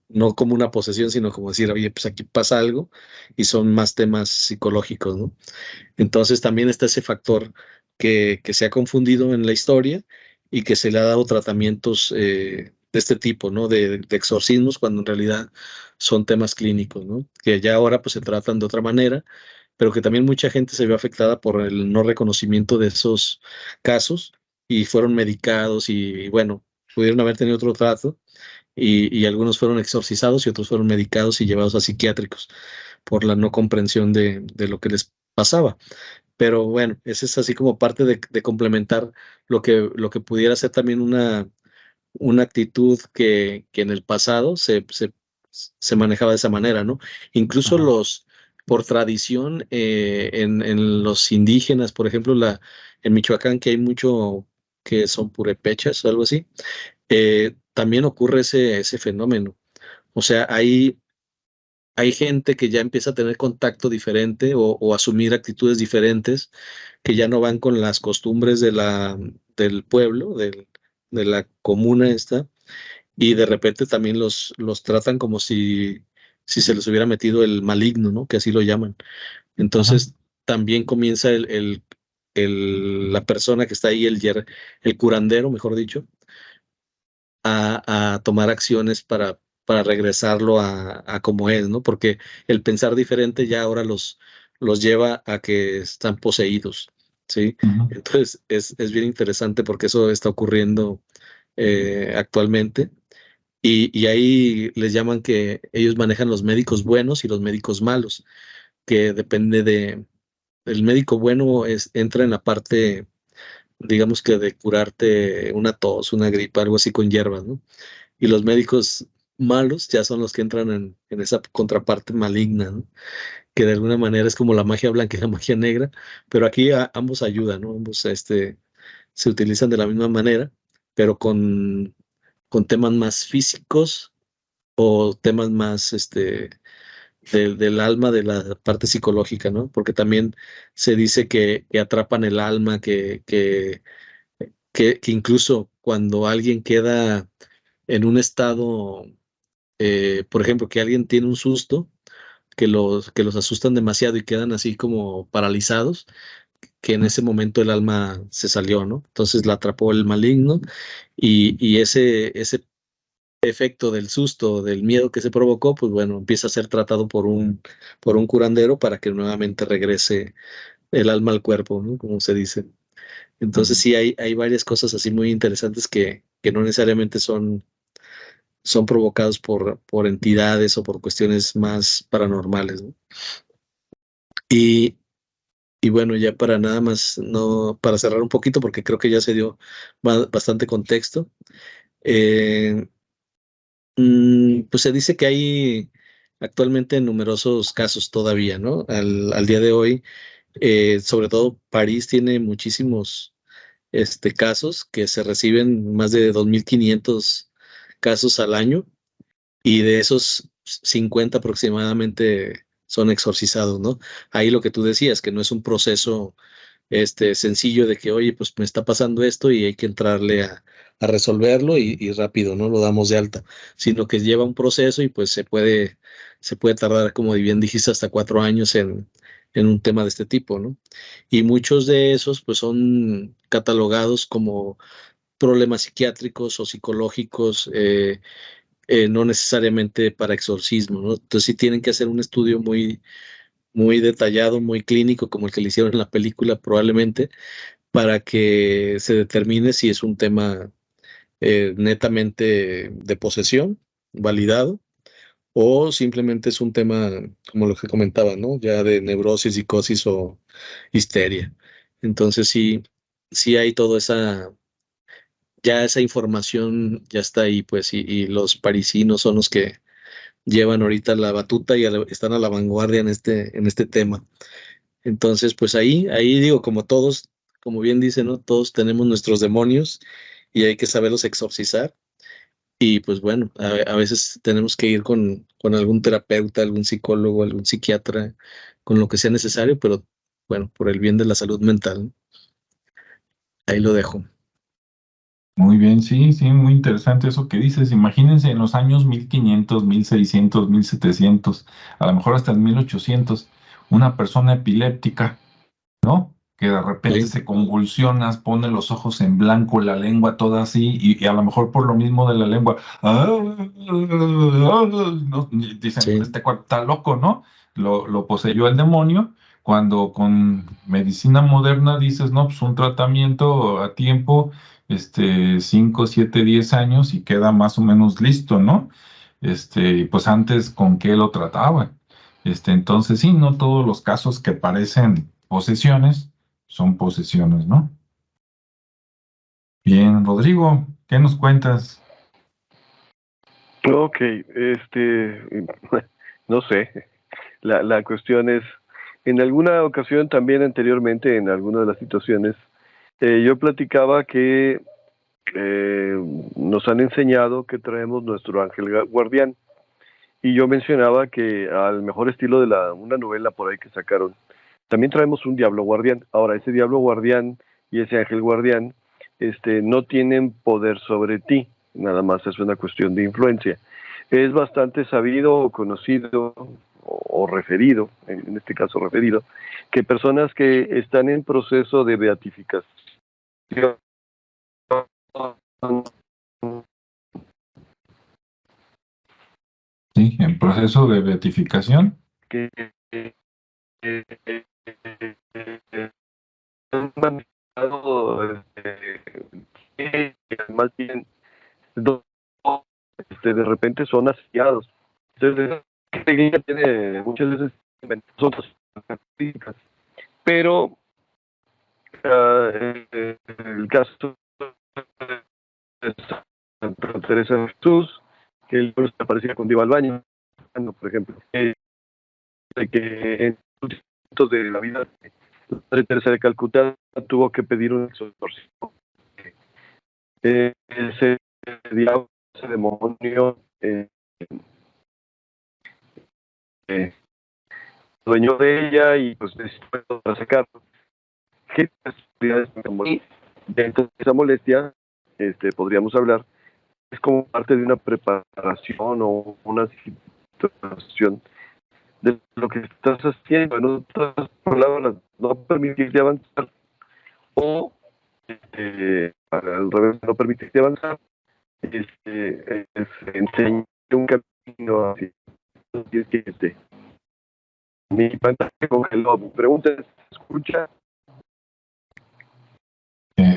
no como una posesión, sino como decir, oye, pues aquí pasa algo y son más temas psicológicos, ¿no? Entonces también está ese factor que se ha confundido en la historia y que se le ha dado tratamientos de este tipo, ¿no? De exorcismos, cuando en realidad son temas clínicos, ¿no? Que ya ahora pues se tratan de otra manera, pero que también mucha gente se vio afectada por el no reconocimiento de esos casos y fueron medicados y bueno, pudieron haber tenido otro trato y algunos fueron exorcizados y otros fueron medicados y llevados a psiquiátricos por la no comprensión de lo que les pasaba. Pero bueno, ese es así como parte de complementar lo que pudiera ser también una actitud que en el pasado se manejaba de esa manera, ¿no? Incluso ujú, por tradición, en los indígenas, por ejemplo, en Michoacán, que hay mucho que son purépechas o algo así, también ocurre ese fenómeno. O sea, hay gente que ya empieza a tener contacto diferente o asumir actitudes diferentes que ya no van con las costumbres del pueblo, de la comuna esta, y de repente también los tratan como si se les hubiera metido el maligno, ¿no? Que así lo llaman. ujú, Entonces también comienza la persona que está ahí, el curandero, mejor dicho, a tomar acciones para regresarlo a como es, ¿no? Porque el pensar diferente ya ahora los lleva a que están poseídos, ¿sí? ujú. Entonces es bien interesante porque eso está ocurriendo actualmente y ahí les llaman que ellos manejan los médicos buenos y los médicos malos, que depende de, el médico bueno entra en la parte, digamos que de curarte una tos, una gripa, algo así con hierbas, ¿no? Y los médicos malos ya son los que entran en esa contraparte maligna, ¿no? Que de alguna manera es como la magia blanca y la magia negra, pero aquí ambos ayudan, ¿no? Ambos se utilizan de la misma manera, pero con temas más físicos o temas más del alma, de la parte psicológica, ¿no? Porque también se dice que atrapan el alma, que incluso cuando alguien queda en un estado, por ejemplo, que alguien tiene un susto, que los asustan demasiado y quedan así como paralizados, que en ese momento el alma se salió, ¿no? Entonces la atrapó el maligno y ese efecto del susto, del miedo que se provocó, pues bueno, empieza a ser tratado por un curandero para que nuevamente regrese el alma al cuerpo, ¿no? Como se dice. Entonces sí hay varias cosas así muy interesantes que no necesariamente son provocados por entidades o por cuestiones más paranormales, ¿no? Y, y bueno, ya para nada más, no, para cerrar un poquito, porque creo que ya se dio bastante contexto. eh, pues se dice que hay actualmente numerosos casos todavía, ¿no? Al día de hoy, sobre todo París tiene muchísimos casos que se reciben más de 2.500 casos al año y de esos 50 aproximadamente son exorcizados, ¿no? Ahí lo que tú decías, que no es un proceso sencillo de que, oye, pues me está pasando esto y hay que entrarle a resolverlo y rápido, ¿no? Lo damos de alta, sino que lleva un proceso y pues se puede tardar, como bien dijiste, hasta 4 años en un tema de este tipo, ¿no? Y muchos de esos pues son catalogados como problemas psiquiátricos o psicológicos, no necesariamente para exorcismo, ¿no? Entonces sí tienen que hacer un estudio muy, muy detallado, muy clínico, como el que le hicieron en la película probablemente, para que se determine si es un tema netamente de posesión, validado, o simplemente es un tema, como lo que comentaba, ¿no? Ya de neurosis, psicosis o histeria. Entonces sí hay toda ya esa información ya está ahí, pues, y los parisinos son los que llevan ahorita la batuta y están a la vanguardia en este tema. Entonces, pues ahí digo, como todos, como bien dicen, ¿no? Todos tenemos nuestros demonios y hay que saberlos exorcizar. Y pues bueno, a veces tenemos que ir con algún terapeuta, algún psicólogo, algún psiquiatra, con lo que sea necesario, pero bueno, por el bien de la salud mental, ¿no? Ahí lo dejo. Muy bien, sí, sí, muy interesante eso que dices. Imagínense en los años 1500, 1600, 1700, a lo mejor hasta el 1800, una persona epiléptica, ¿no? Que de repente Sí, se convulsiona, pone los ojos en blanco, la lengua toda así, y a lo mejor por lo mismo de la lengua, no, dicen, sí, este cuate está loco, ¿no? Lo poseyó el demonio, cuando con medicina moderna dices, no, pues un tratamiento a tiempo, 5, 7, 10 años y queda más o menos listo, ¿no? Pues antes con qué lo trataban. Entonces sí, no todos los casos que parecen posesiones son posesiones, ¿no? Bien, Rodrigo, ¿qué nos cuentas? Ok, no sé, la cuestión es, en alguna ocasión también anteriormente, en alguna de las situaciones, yo platicaba que nos han enseñado que traemos nuestro ángel guardián, y yo mencionaba que al mejor estilo de una novela por ahí que sacaron, también traemos un diablo guardián. Ahora, ese diablo guardián y ese ángel guardián no tienen poder sobre ti, nada más es una cuestión de influencia. Es bastante sabido o conocido o referido, en este caso referido, que personas que están en proceso de beatificación, Sí, en proceso de beatificación. que han manifestado, más bien dos de repente son asediados. Entonces, la iglesia tiene muchas veces otras características, pero el caso de Santa Teresa de Jesús, que el libro se aparecía con Diego al baño, por ejemplo, de que en los momentos de la vida de Madre Teresa de Calcuta tuvo que pedir un exorcismo. Ese diablo, ese demonio, dueño de ella y pues necesitó para sacarlo. ¿Qué posibilidades tenemos? Dentro de esa molestia, podríamos hablar, es como parte de una preparación o una situación de lo que estás haciendo, en otras palabras, no permitirte avanzar o al revés, no permitirte avanzar, es enseñar un camino hacia mi pantalla congeló. Mi pregunta es, ¿se escucha?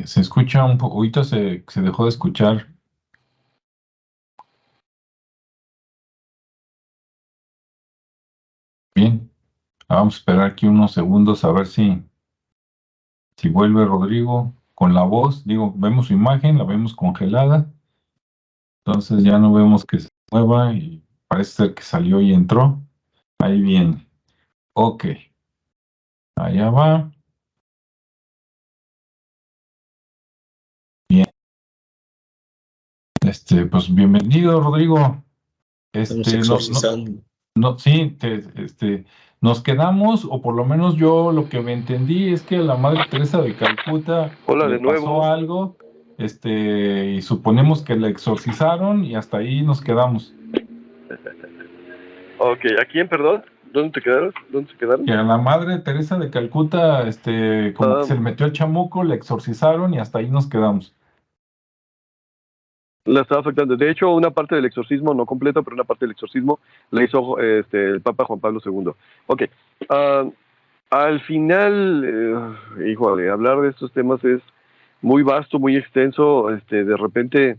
Se escucha un poquito, se dejó de escuchar. Bien, vamos a esperar aquí unos segundos a ver si vuelve Rodrigo con la voz. Digo, vemos su imagen, la vemos congelada. Entonces ya no vemos que se mueva y parece ser que salió y entró. Ahí viene. Ok. Allá va. Bien. Pues bienvenido, Rodrigo. Estamos exorcizando. Sí, nos quedamos, o por lo menos yo lo que me entendí es que a la Madre Teresa de Calcuta le pasó algo, y suponemos que la exorcizaron y hasta ahí nos quedamos. Ok, ¿a quién, perdón? ¿Dónde te quedaron? ¿Dónde se quedaron? Que a la Madre Teresa de Calcuta, como que se le metió el chamuco, la exorcizaron y hasta ahí nos quedamos. La estaba afectando. De hecho, una parte del exorcismo, no completa, pero una parte del exorcismo la hizo el Papa Juan Pablo II. Ok. Al final, híjole, hablar de estos temas es muy vasto, muy extenso. De repente,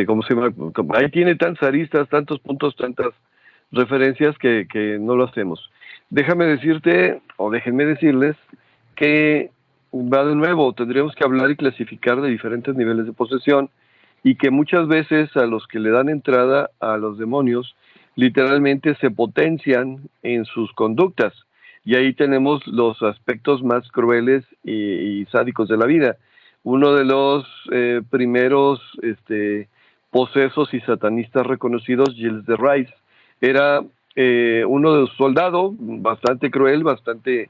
¿cómo se llama? Ahí tiene tantas aristas, tantos puntos, tantas referencias que no lo hacemos. Déjame decirte, o déjenme decirles, que va de nuevo, tendríamos que hablar y clasificar de diferentes niveles de posesión y que muchas veces a los que le dan entrada a los demonios literalmente se potencian en sus conductas y ahí tenemos los aspectos más crueles y sádicos de la vida. Uno de los primeros posesos y satanistas reconocidos, Gilles de Rais, era uno de los soldados bastante cruel, bastante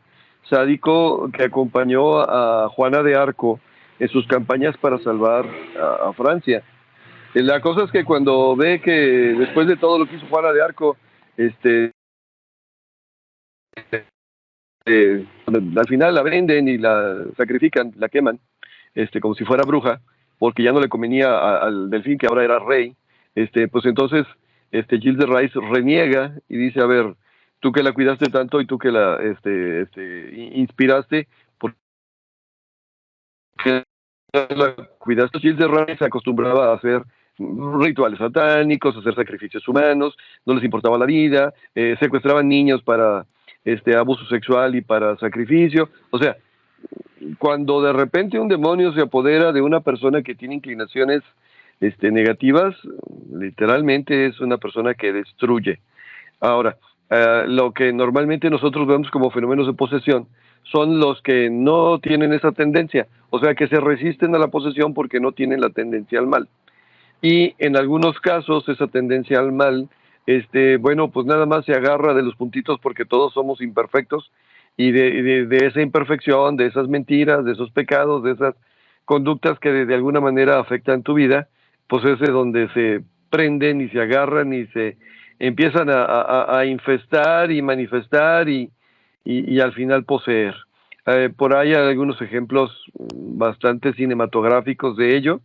sádico, que acompañó a Juana de Arco en sus campañas para salvar a Francia. La cosa es que cuando ve que después de todo lo que hizo Juana de Arco, al final la venden y la sacrifican, la queman, como si fuera bruja, porque ya no le convenía al delfín que ahora era rey, pues entonces Gilles de Rais reniega y dice, a ver, tú que la cuidaste tanto y tú que la inspiraste, ¿por qué la cuidaste? Gilles de Rais se acostumbraba a hacer rituales satánicos, a hacer sacrificios humanos, no les importaba la vida, secuestraban niños para abuso sexual y para sacrificio. O sea, cuando de repente un demonio se apodera de una persona que tiene inclinaciones negativas, literalmente es una persona que destruye. Ahora, lo que normalmente nosotros vemos como fenómenos de posesión son los que no tienen esa tendencia, o sea, que se resisten a la posesión porque no tienen la tendencia al mal. Y en algunos casos esa tendencia al mal, bueno, pues nada más se agarra de los puntitos porque todos somos imperfectos y de esa imperfección, de esas mentiras, de esos pecados, de esas conductas que de alguna manera afectan tu vida, pues es de donde se prenden y se agarran y se empiezan a infestar y manifestar y al final poseer. Por ahí hay algunos ejemplos bastante cinematográficos de ello,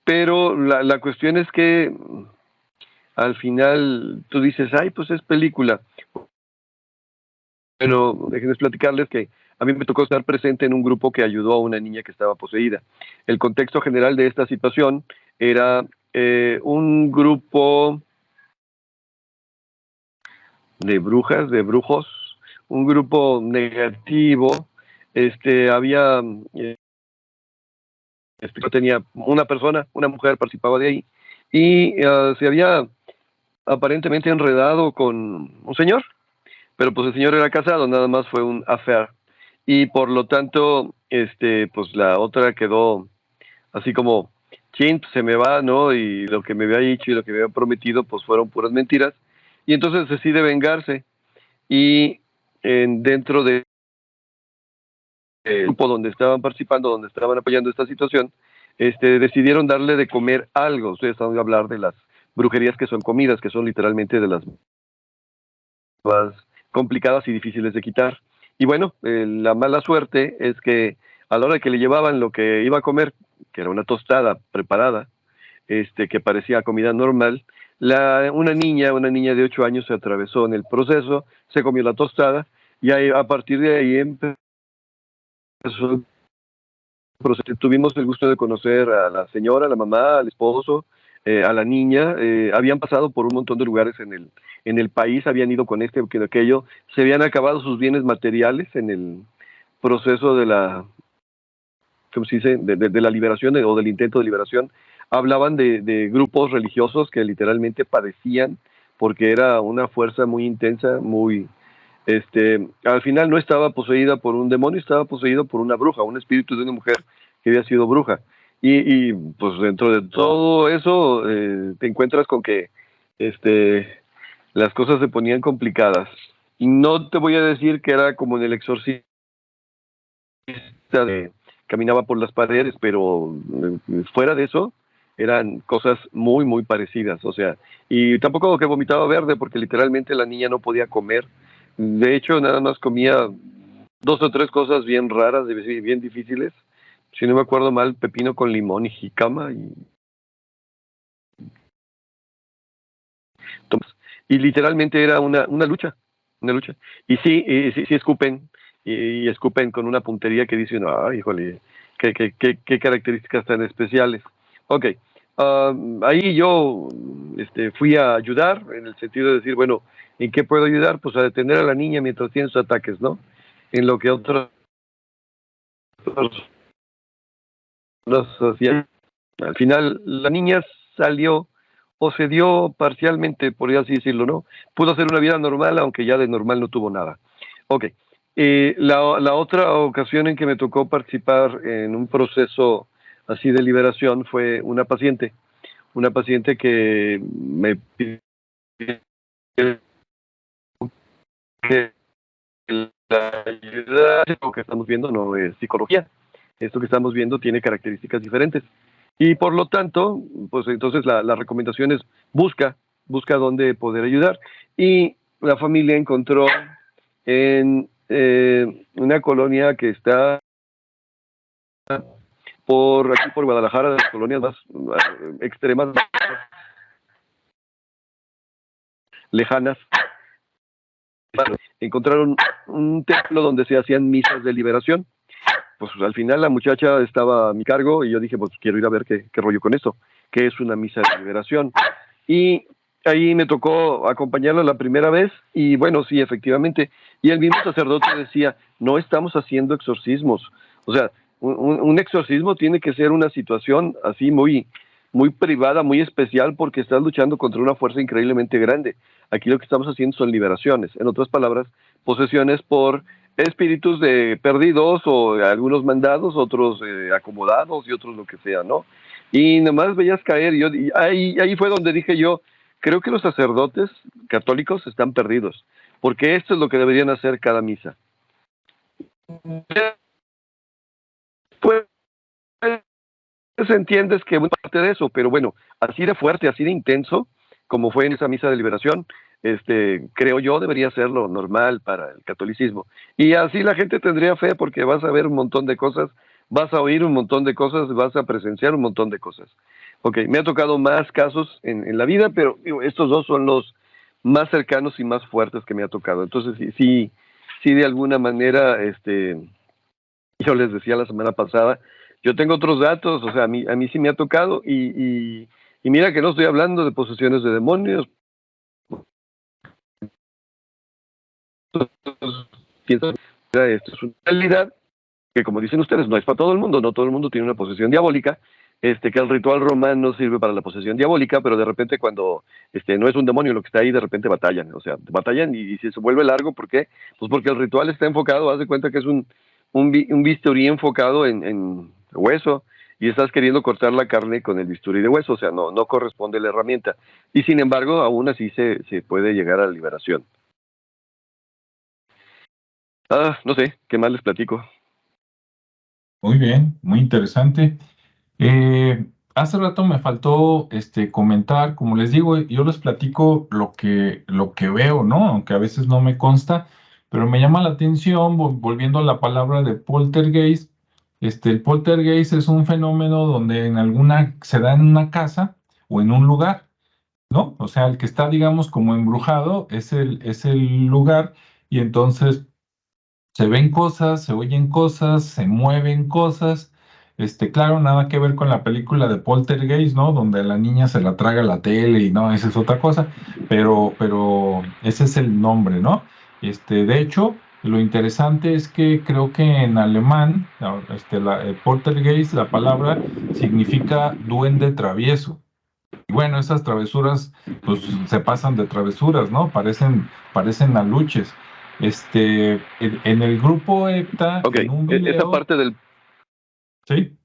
pero la cuestión es que al final tú dices, ay, pues es película. Pero déjenme platicarles que a mí me tocó estar presente en un grupo que ayudó a una niña que estaba poseída. El contexto general de esta situación era un grupo de brujas, de brujos, un grupo negativo. Había, tenía una persona, una mujer participaba de ahí, y se había aparentemente enredado con un señor, pero pues el señor era casado, nada más fue un affair, y por lo tanto, pues la otra quedó así como, chin, pues se me va, ¿no? Y lo que me había dicho y lo que me había prometido, pues fueron puras mentiras, y entonces decide vengarse, y dentro de el grupo donde estaban participando, donde estaban apoyando esta situación, decidieron darle de comer algo. Ustedes saben hablar de las brujerías que son comidas, que son literalmente de las más complicadas y difíciles de quitar. Y bueno, la mala suerte es que a la hora de que le llevaban lo que iba a comer, que era una tostada preparada, que parecía comida normal, una niña de 8 años se atravesó en el proceso, se comió la tostada, y ahí, a partir de ahí empezó. Tuvimos el gusto de conocer a la señora, a la mamá, al esposo, a la niña. Habían pasado por un montón de lugares en el país, habían ido con que aquello, se habían acabado sus bienes materiales en el proceso de la, ¿cómo se dice?, de la liberación o del intento de liberación. Hablaban de grupos religiosos que literalmente padecían porque era una fuerza muy intensa, muy... al final no estaba poseída por un demonio, estaba poseída por una bruja, un espíritu de una mujer que había sido bruja. Pues dentro de todo eso te encuentras con que las cosas se ponían complicadas. Y no te voy a decir que era como en el exorcista de caminaba por las paredes, pero fuera de eso eran cosas muy, muy parecidas. O sea, y tampoco que vomitaba verde porque literalmente la niña no podía comer. De hecho, nada más comía 2 o 3 cosas bien raras, bien difíciles. Si no me acuerdo mal, pepino con limón y jicama. Y literalmente era una lucha, una lucha. Y sí, sí escupen, y escupen con una puntería que dicen, ay, híjole, qué características tan especiales. Ok, ahí yo fui a ayudar, en el sentido de decir, bueno, ¿en qué puedo ayudar? Pues a detener a la niña mientras tiene sus ataques, ¿no? En lo que otras personas hacían. Al final, la niña salió o se dio parcialmente, por así decirlo, ¿no? Pudo hacer una vida normal, aunque ya de normal no tuvo nada. Ok. La otra ocasión en que me tocó participar en un proceso así de liberación fue una paciente que me pidió que la ayuda, lo que estamos viendo no es psicología. Esto que estamos viendo tiene características diferentes. Y por lo tanto, pues entonces la recomendación es busca dónde poder ayudar. Y la familia encontró en una colonia que está aquí por Guadalajara, de las colonias más extremas, más lejanas. Encontraron un templo donde se hacían misas de liberación. Pues al final la muchacha estaba a mi cargo y yo dije, pues quiero ir a ver qué rollo con esto, qué es una misa de liberación. Y ahí me tocó acompañarla la primera vez y bueno, sí, efectivamente. Y el mismo sacerdote decía, no estamos haciendo exorcismos. O sea, un exorcismo tiene que ser una situación así muy, muy privada, muy especial, porque estás luchando contra una fuerza increíblemente grande. Aquí lo que estamos haciendo son liberaciones. En otras palabras, posesiones por espíritus de perdidos o algunos mandados, otros acomodados y otros lo que sea, ¿no? Y nomás veías caer, y ahí fue donde dije yo, creo que los sacerdotes católicos están perdidos, porque esto es lo que deberían hacer cada misa. Pues entiendes que buena parte de eso, pero bueno, así de fuerte, así de intenso, como fue en esa misa de liberación, creo yo debería ser lo normal para el catolicismo. Y así la gente tendría fe porque vas a ver un montón de cosas, vas a oír un montón de cosas, vas a presenciar un montón de cosas. Ok, me ha tocado más casos en la vida, pero digo, estos dos son los más cercanos y más fuertes que me ha tocado. Entonces, sí de alguna manera, yo les decía la semana pasada, yo tengo otros datos, o sea, a mí sí me ha tocado y Y mira que no estoy hablando de posesiones de demonios. Esto es una realidad que, como dicen ustedes, no es para todo el mundo, no todo el mundo tiene una posesión diabólica, que el ritual romano sirve para la posesión diabólica, pero de repente cuando no es un demonio lo que está ahí, de repente batallan, o sea, batallan y se vuelve largo. ¿Por qué? Pues porque el ritual está enfocado, haz de cuenta que es un bisturí enfocado en hueso, y estás queriendo cortar la carne con el bisturí de hueso, o sea, no corresponde la herramienta, y sin embargo, aún así se puede llegar a la liberación. No sé, ¿qué más les platico? Muy bien, muy interesante. Hace rato me faltó comentar, como les digo, yo les platico lo que veo, ¿no? Aunque a veces no me consta, pero me llama la atención, volviendo a la palabra de poltergeist. El poltergeist es un fenómeno donde se da en una casa o en un lugar, ¿no? O sea, el que está, digamos, como embrujado es el lugar, y entonces se ven cosas, se oyen cosas, se mueven cosas. Claro, nada que ver con la película de Poltergeist, ¿no? Donde la niña se la traga la tele y no, esa es otra cosa, pero ese es el nombre, ¿no? De hecho, lo interesante es que creo que en alemán, Poltergeist, la palabra significa duende travieso. Y bueno, esas travesuras, pues se pasan de travesuras, ¿no? Parecen aluches. En el grupo EPTA, Ok, en un esa video, parte del ¿sí?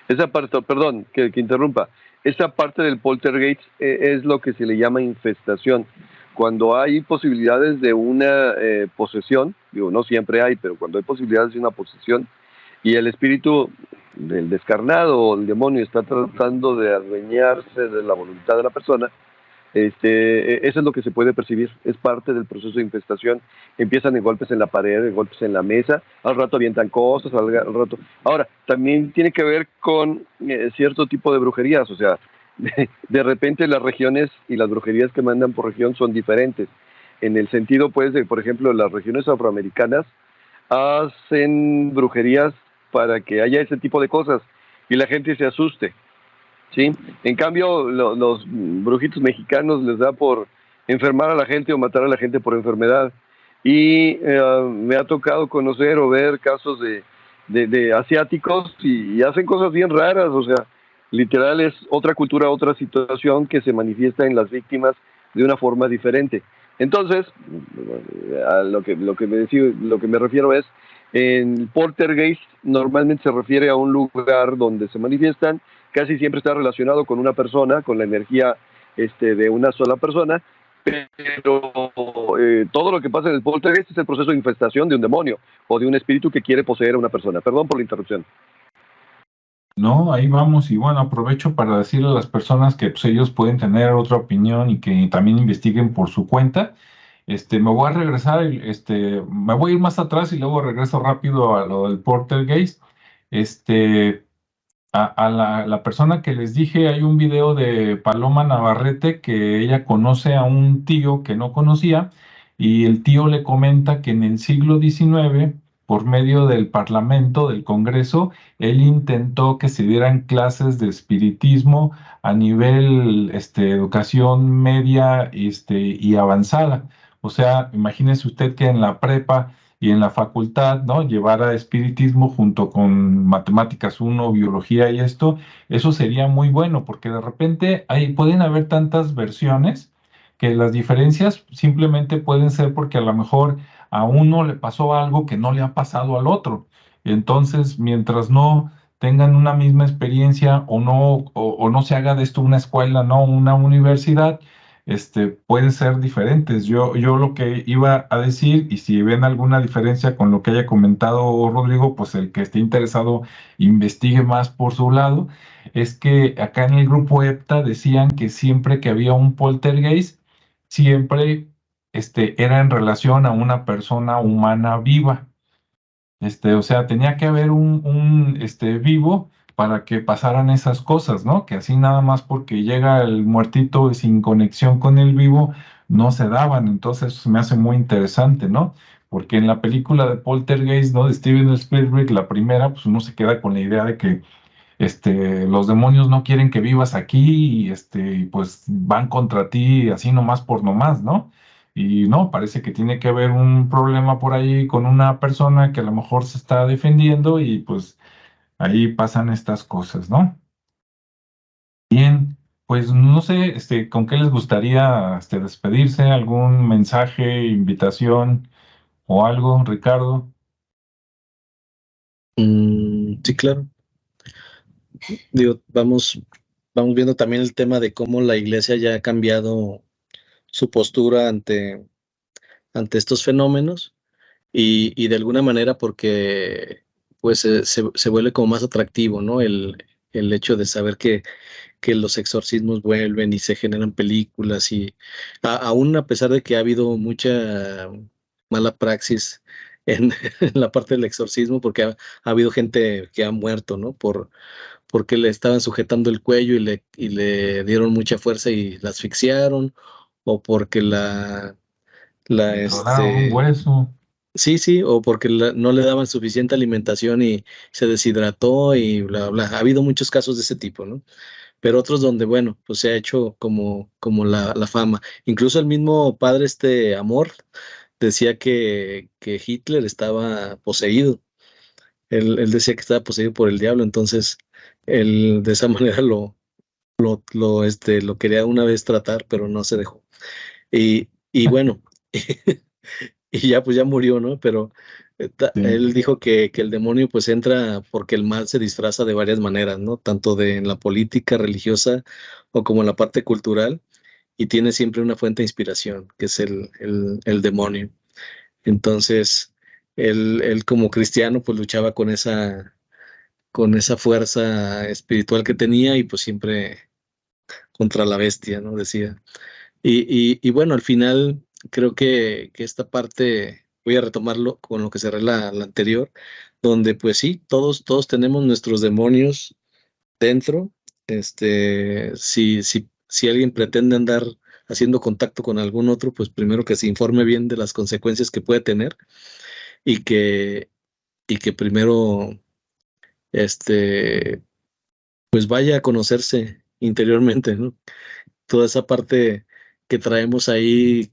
Esa parte, perdón, que interrumpa, esa parte del poltergeist es lo que se le llama infestación. Cuando hay posibilidades de una posesión, digo, no siempre hay, pero cuando hay posibilidades de una posesión y el espíritu del descarnado o el demonio está tratando de adueñarse de la voluntad de la persona, eso es lo que se puede percibir, es parte del proceso de infestación. Empiezan en golpes en la pared, en golpes en la mesa, al rato avientan cosas, al rato. Ahora, también tiene que ver con cierto tipo de brujerías, o sea, de repente las regiones y las brujerías que mandan por región son diferentes. En el sentido, pues, de, por ejemplo, las regiones afroamericanas hacen brujerías para que haya ese tipo de cosas y la gente se asuste. ¿Sí? En cambio, los brujitos mexicanos les da por enfermar a la gente o matar a la gente por enfermedad. Y me ha tocado conocer o ver casos de asiáticos y hacen cosas bien raras, o sea, literal es otra cultura, otra situación que se manifiesta en las víctimas de una forma diferente. Entonces, a lo que me refiero es, en poltergeist normalmente se refiere a un lugar donde se manifiestan, casi siempre está relacionado con una persona, con la energía de una sola persona, pero todo lo que pasa en el poltergeist es el proceso de infestación de un demonio o de un espíritu que quiere poseer a una persona. Perdón por la interrupción. No, ahí vamos. Y bueno, aprovecho para decirle a las personas que pues, ellos pueden tener otra opinión y que también investiguen por su cuenta. Me voy a regresar, me voy a ir más atrás y luego regreso rápido a lo del poltergeist. A la persona que les dije, hay un video de Paloma Navarrete que ella conoce a un tío que no conocía, y el tío le comenta que en el siglo XIX, por medio del Parlamento, del Congreso, él intentó que se dieran clases de espiritismo a nivel educación media y avanzada. O sea, imagínese usted que en la prepa y en la facultad, ¿no? Llevara espiritismo junto con matemáticas uno, biología y esto, eso sería muy bueno, porque de repente pueden haber tantas versiones que las diferencias simplemente pueden ser porque a lo mejor a uno le pasó algo que no le ha pasado al otro. Entonces, mientras no tengan una misma experiencia o no se haga de esto una escuela, no una universidad, pueden ser diferentes. Yo lo que iba a decir, y si ven alguna diferencia con lo que haya comentado Rodrigo, pues el que esté interesado investigue más por su lado, es que acá en el grupo EPTA decían que siempre que había un poltergeist, siempre era en relación a una persona humana viva. O sea, tenía que haber un vivo para que pasaran esas cosas, ¿no? Que así nada más porque llega el muertito y sin conexión con el vivo, no se daban. Entonces, eso se me hace muy interesante, ¿no? Porque en la película de Poltergeist, ¿no? De Steven Spielberg, la primera, pues uno se queda con la idea de que los demonios no quieren que vivas aquí y pues van contra ti así nomás por nomás, ¿no? Y no, parece que tiene que haber un problema por ahí con una persona que a lo mejor se está defendiendo y pues ahí pasan estas cosas, ¿no? Bien, pues no sé, ¿con qué les gustaría, despedirse? ¿Algún mensaje, invitación o algo, Ricardo? Sí, claro. Digo, vamos viendo también el tema de cómo la iglesia ya ha cambiado su postura ante estos fenómenos y de alguna manera porque pues se vuelve como más atractivo, ¿no? El hecho de saber que los exorcismos vuelven y se generan películas y aún a pesar de que ha habido mucha mala praxis en, en la parte del exorcismo, porque ha habido gente que ha muerto, ¿no? Porque le estaban sujetando el cuello y le dieron mucha fuerza y la asfixiaron, o porque la, Le tronaron un hueso. sí, sí, o porque no le daban suficiente alimentación y se deshidrató y bla, bla. Ha habido muchos casos de ese tipo, ¿no? Pero otros donde, bueno, pues se ha hecho como la fama. Incluso el mismo padre, Amor, decía que Hitler estaba poseído. Él decía que estaba poseído por el diablo, entonces él de esa manera lo quería una vez tratar, pero no se dejó. Y bueno, y ya pues ya murió, ¿no? Pero Sí. él dijo que el demonio pues entra porque el mal se disfraza de varias maneras, ¿no? Tanto en la política religiosa o como en la parte cultural, y tiene siempre una fuente de inspiración, que es el demonio. Entonces, él como cristiano pues luchaba con esa fuerza espiritual que tenía y pues siempre contra la bestia, ¿no? Decía. Y bueno, al final creo que esta parte, voy a retomarlo con lo que cerré la anterior, donde pues sí, todos tenemos nuestros demonios dentro. Si alguien pretende andar haciendo contacto con algún otro, pues primero que se informe bien de las consecuencias que puede tener y que primero, este, pues vaya a conocerse interiormente, ¿no? Toda esa parte que traemos ahí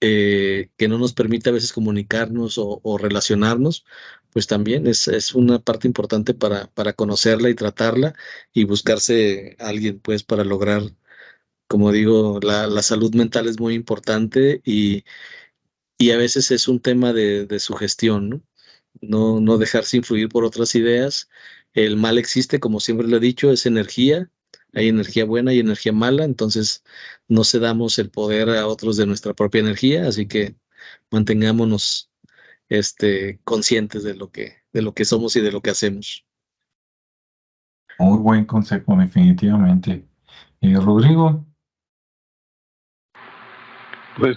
que no nos permite a veces comunicarnos o relacionarnos, pues también es una parte importante para conocerla y tratarla y buscarse a alguien, pues, para lograr, como digo, la salud mental es muy importante y a veces es un tema de sugestión, ¿no? No dejarse influir por otras ideas. El mal existe, como siempre lo he dicho, es energía. Hay energía buena y energía mala, entonces no cedamos el poder a otros de nuestra propia energía, así que mantengámonos conscientes de lo que somos y de lo que hacemos. Muy buen consejo, definitivamente. Rodrigo, Pues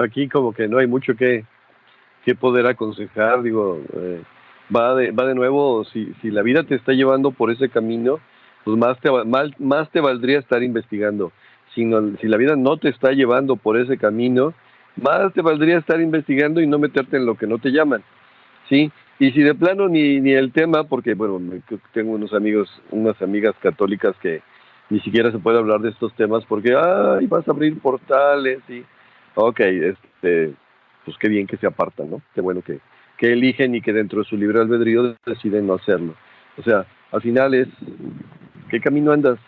aquí como que no hay mucho que poder aconsejar, digo, va de nuevo, si la vida te está llevando por ese camino, pues más te valdría estar investigando. Si la vida no te está llevando por ese camino, más te valdría estar investigando y no meterte en lo que no te llaman, ¿sí? Y si de plano ni el tema, porque bueno, tengo unos amigos, unas amigas católicas que ni siquiera se puede hablar de estos temas porque, ay, vas a abrir portales y, ok, pues qué bien que se apartan, ¿no? Qué bueno que eligen y que dentro de su libre albedrío deciden no hacerlo. O sea, al final es, ¿qué camino andas?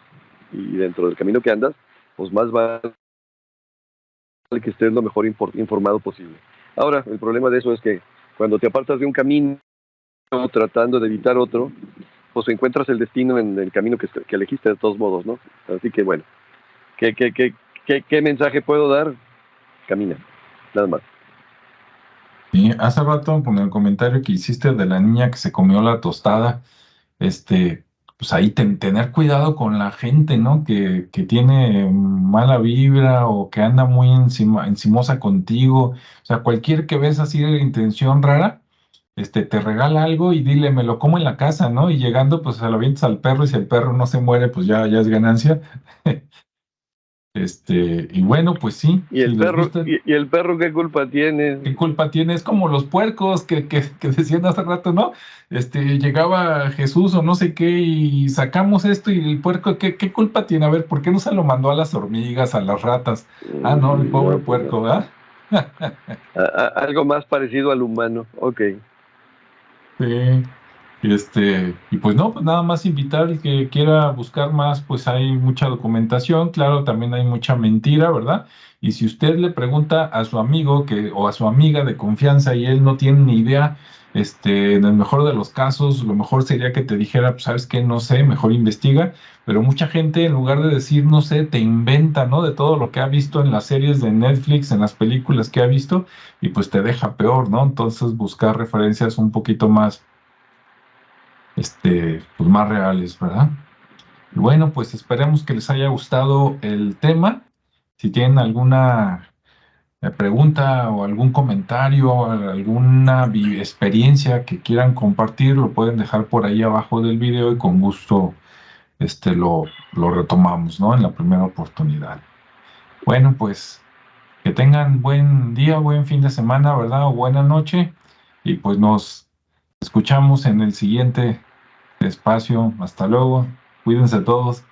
Y dentro del camino que andas, pues más vale que estés lo mejor informado posible. Ahora, el problema de eso es que cuando te apartas de un camino tratando de evitar otro, pues encuentras el destino en el camino que elegiste de todos modos, ¿no? Así que bueno, ¿qué mensaje puedo dar? Camina, nada más. sí, hace rato con el comentario que hiciste de la niña que se comió la tostada, pues ahí tener cuidado con la gente, ¿no? Que tiene mala vibra o que anda muy encimosa contigo. O sea, cualquier que ves así de intención rara, te regala algo y dile, me lo como en la casa, ¿no? Y llegando, pues se lo avientas al perro y si el perro no se muere, pues ya es ganancia. Y bueno, pues sí, ¿Y el si les perro, gusta, y el perro qué culpa tiene? ¿qué culpa tiene? Es como los puercos que decían hace rato, ¿no? Llegaba Jesús o no sé qué y sacamos esto y el puerco, ¿qué culpa tiene? A ver, ¿por qué no se lo mandó a las hormigas, a las ratas? Ah, no, el pobre No, pues no. puerco, ¿verdad? Algo más parecido al humano. Ok. Sí. Y pues no, pues nada más invitar al que quiera buscar más, pues hay mucha documentación, claro, también hay mucha mentira, ¿verdad? Y si usted le pregunta a su amigo o a su amiga de confianza y él no tiene ni idea, en el mejor de los casos, lo mejor sería que te dijera, pues sabes qué, no sé, mejor investiga, pero mucha gente en lugar de decir no sé, te inventa, ¿no? De todo lo que ha visto en las series de Netflix, en las películas que ha visto, y pues te deja peor, ¿no? Entonces buscar referencias un poquito más pues más reales, ¿verdad? Y bueno, pues esperemos que les haya gustado el tema. Si tienen alguna pregunta o algún comentario, alguna experiencia que quieran compartir, lo pueden dejar por ahí abajo del video y con gusto lo retomamos, ¿no? En la primera oportunidad. Bueno, pues que tengan buen día, buen fin de semana, ¿verdad? O buena noche. Y pues nos escuchamos en el siguiente espacio. Hasta luego. Cuídense todos.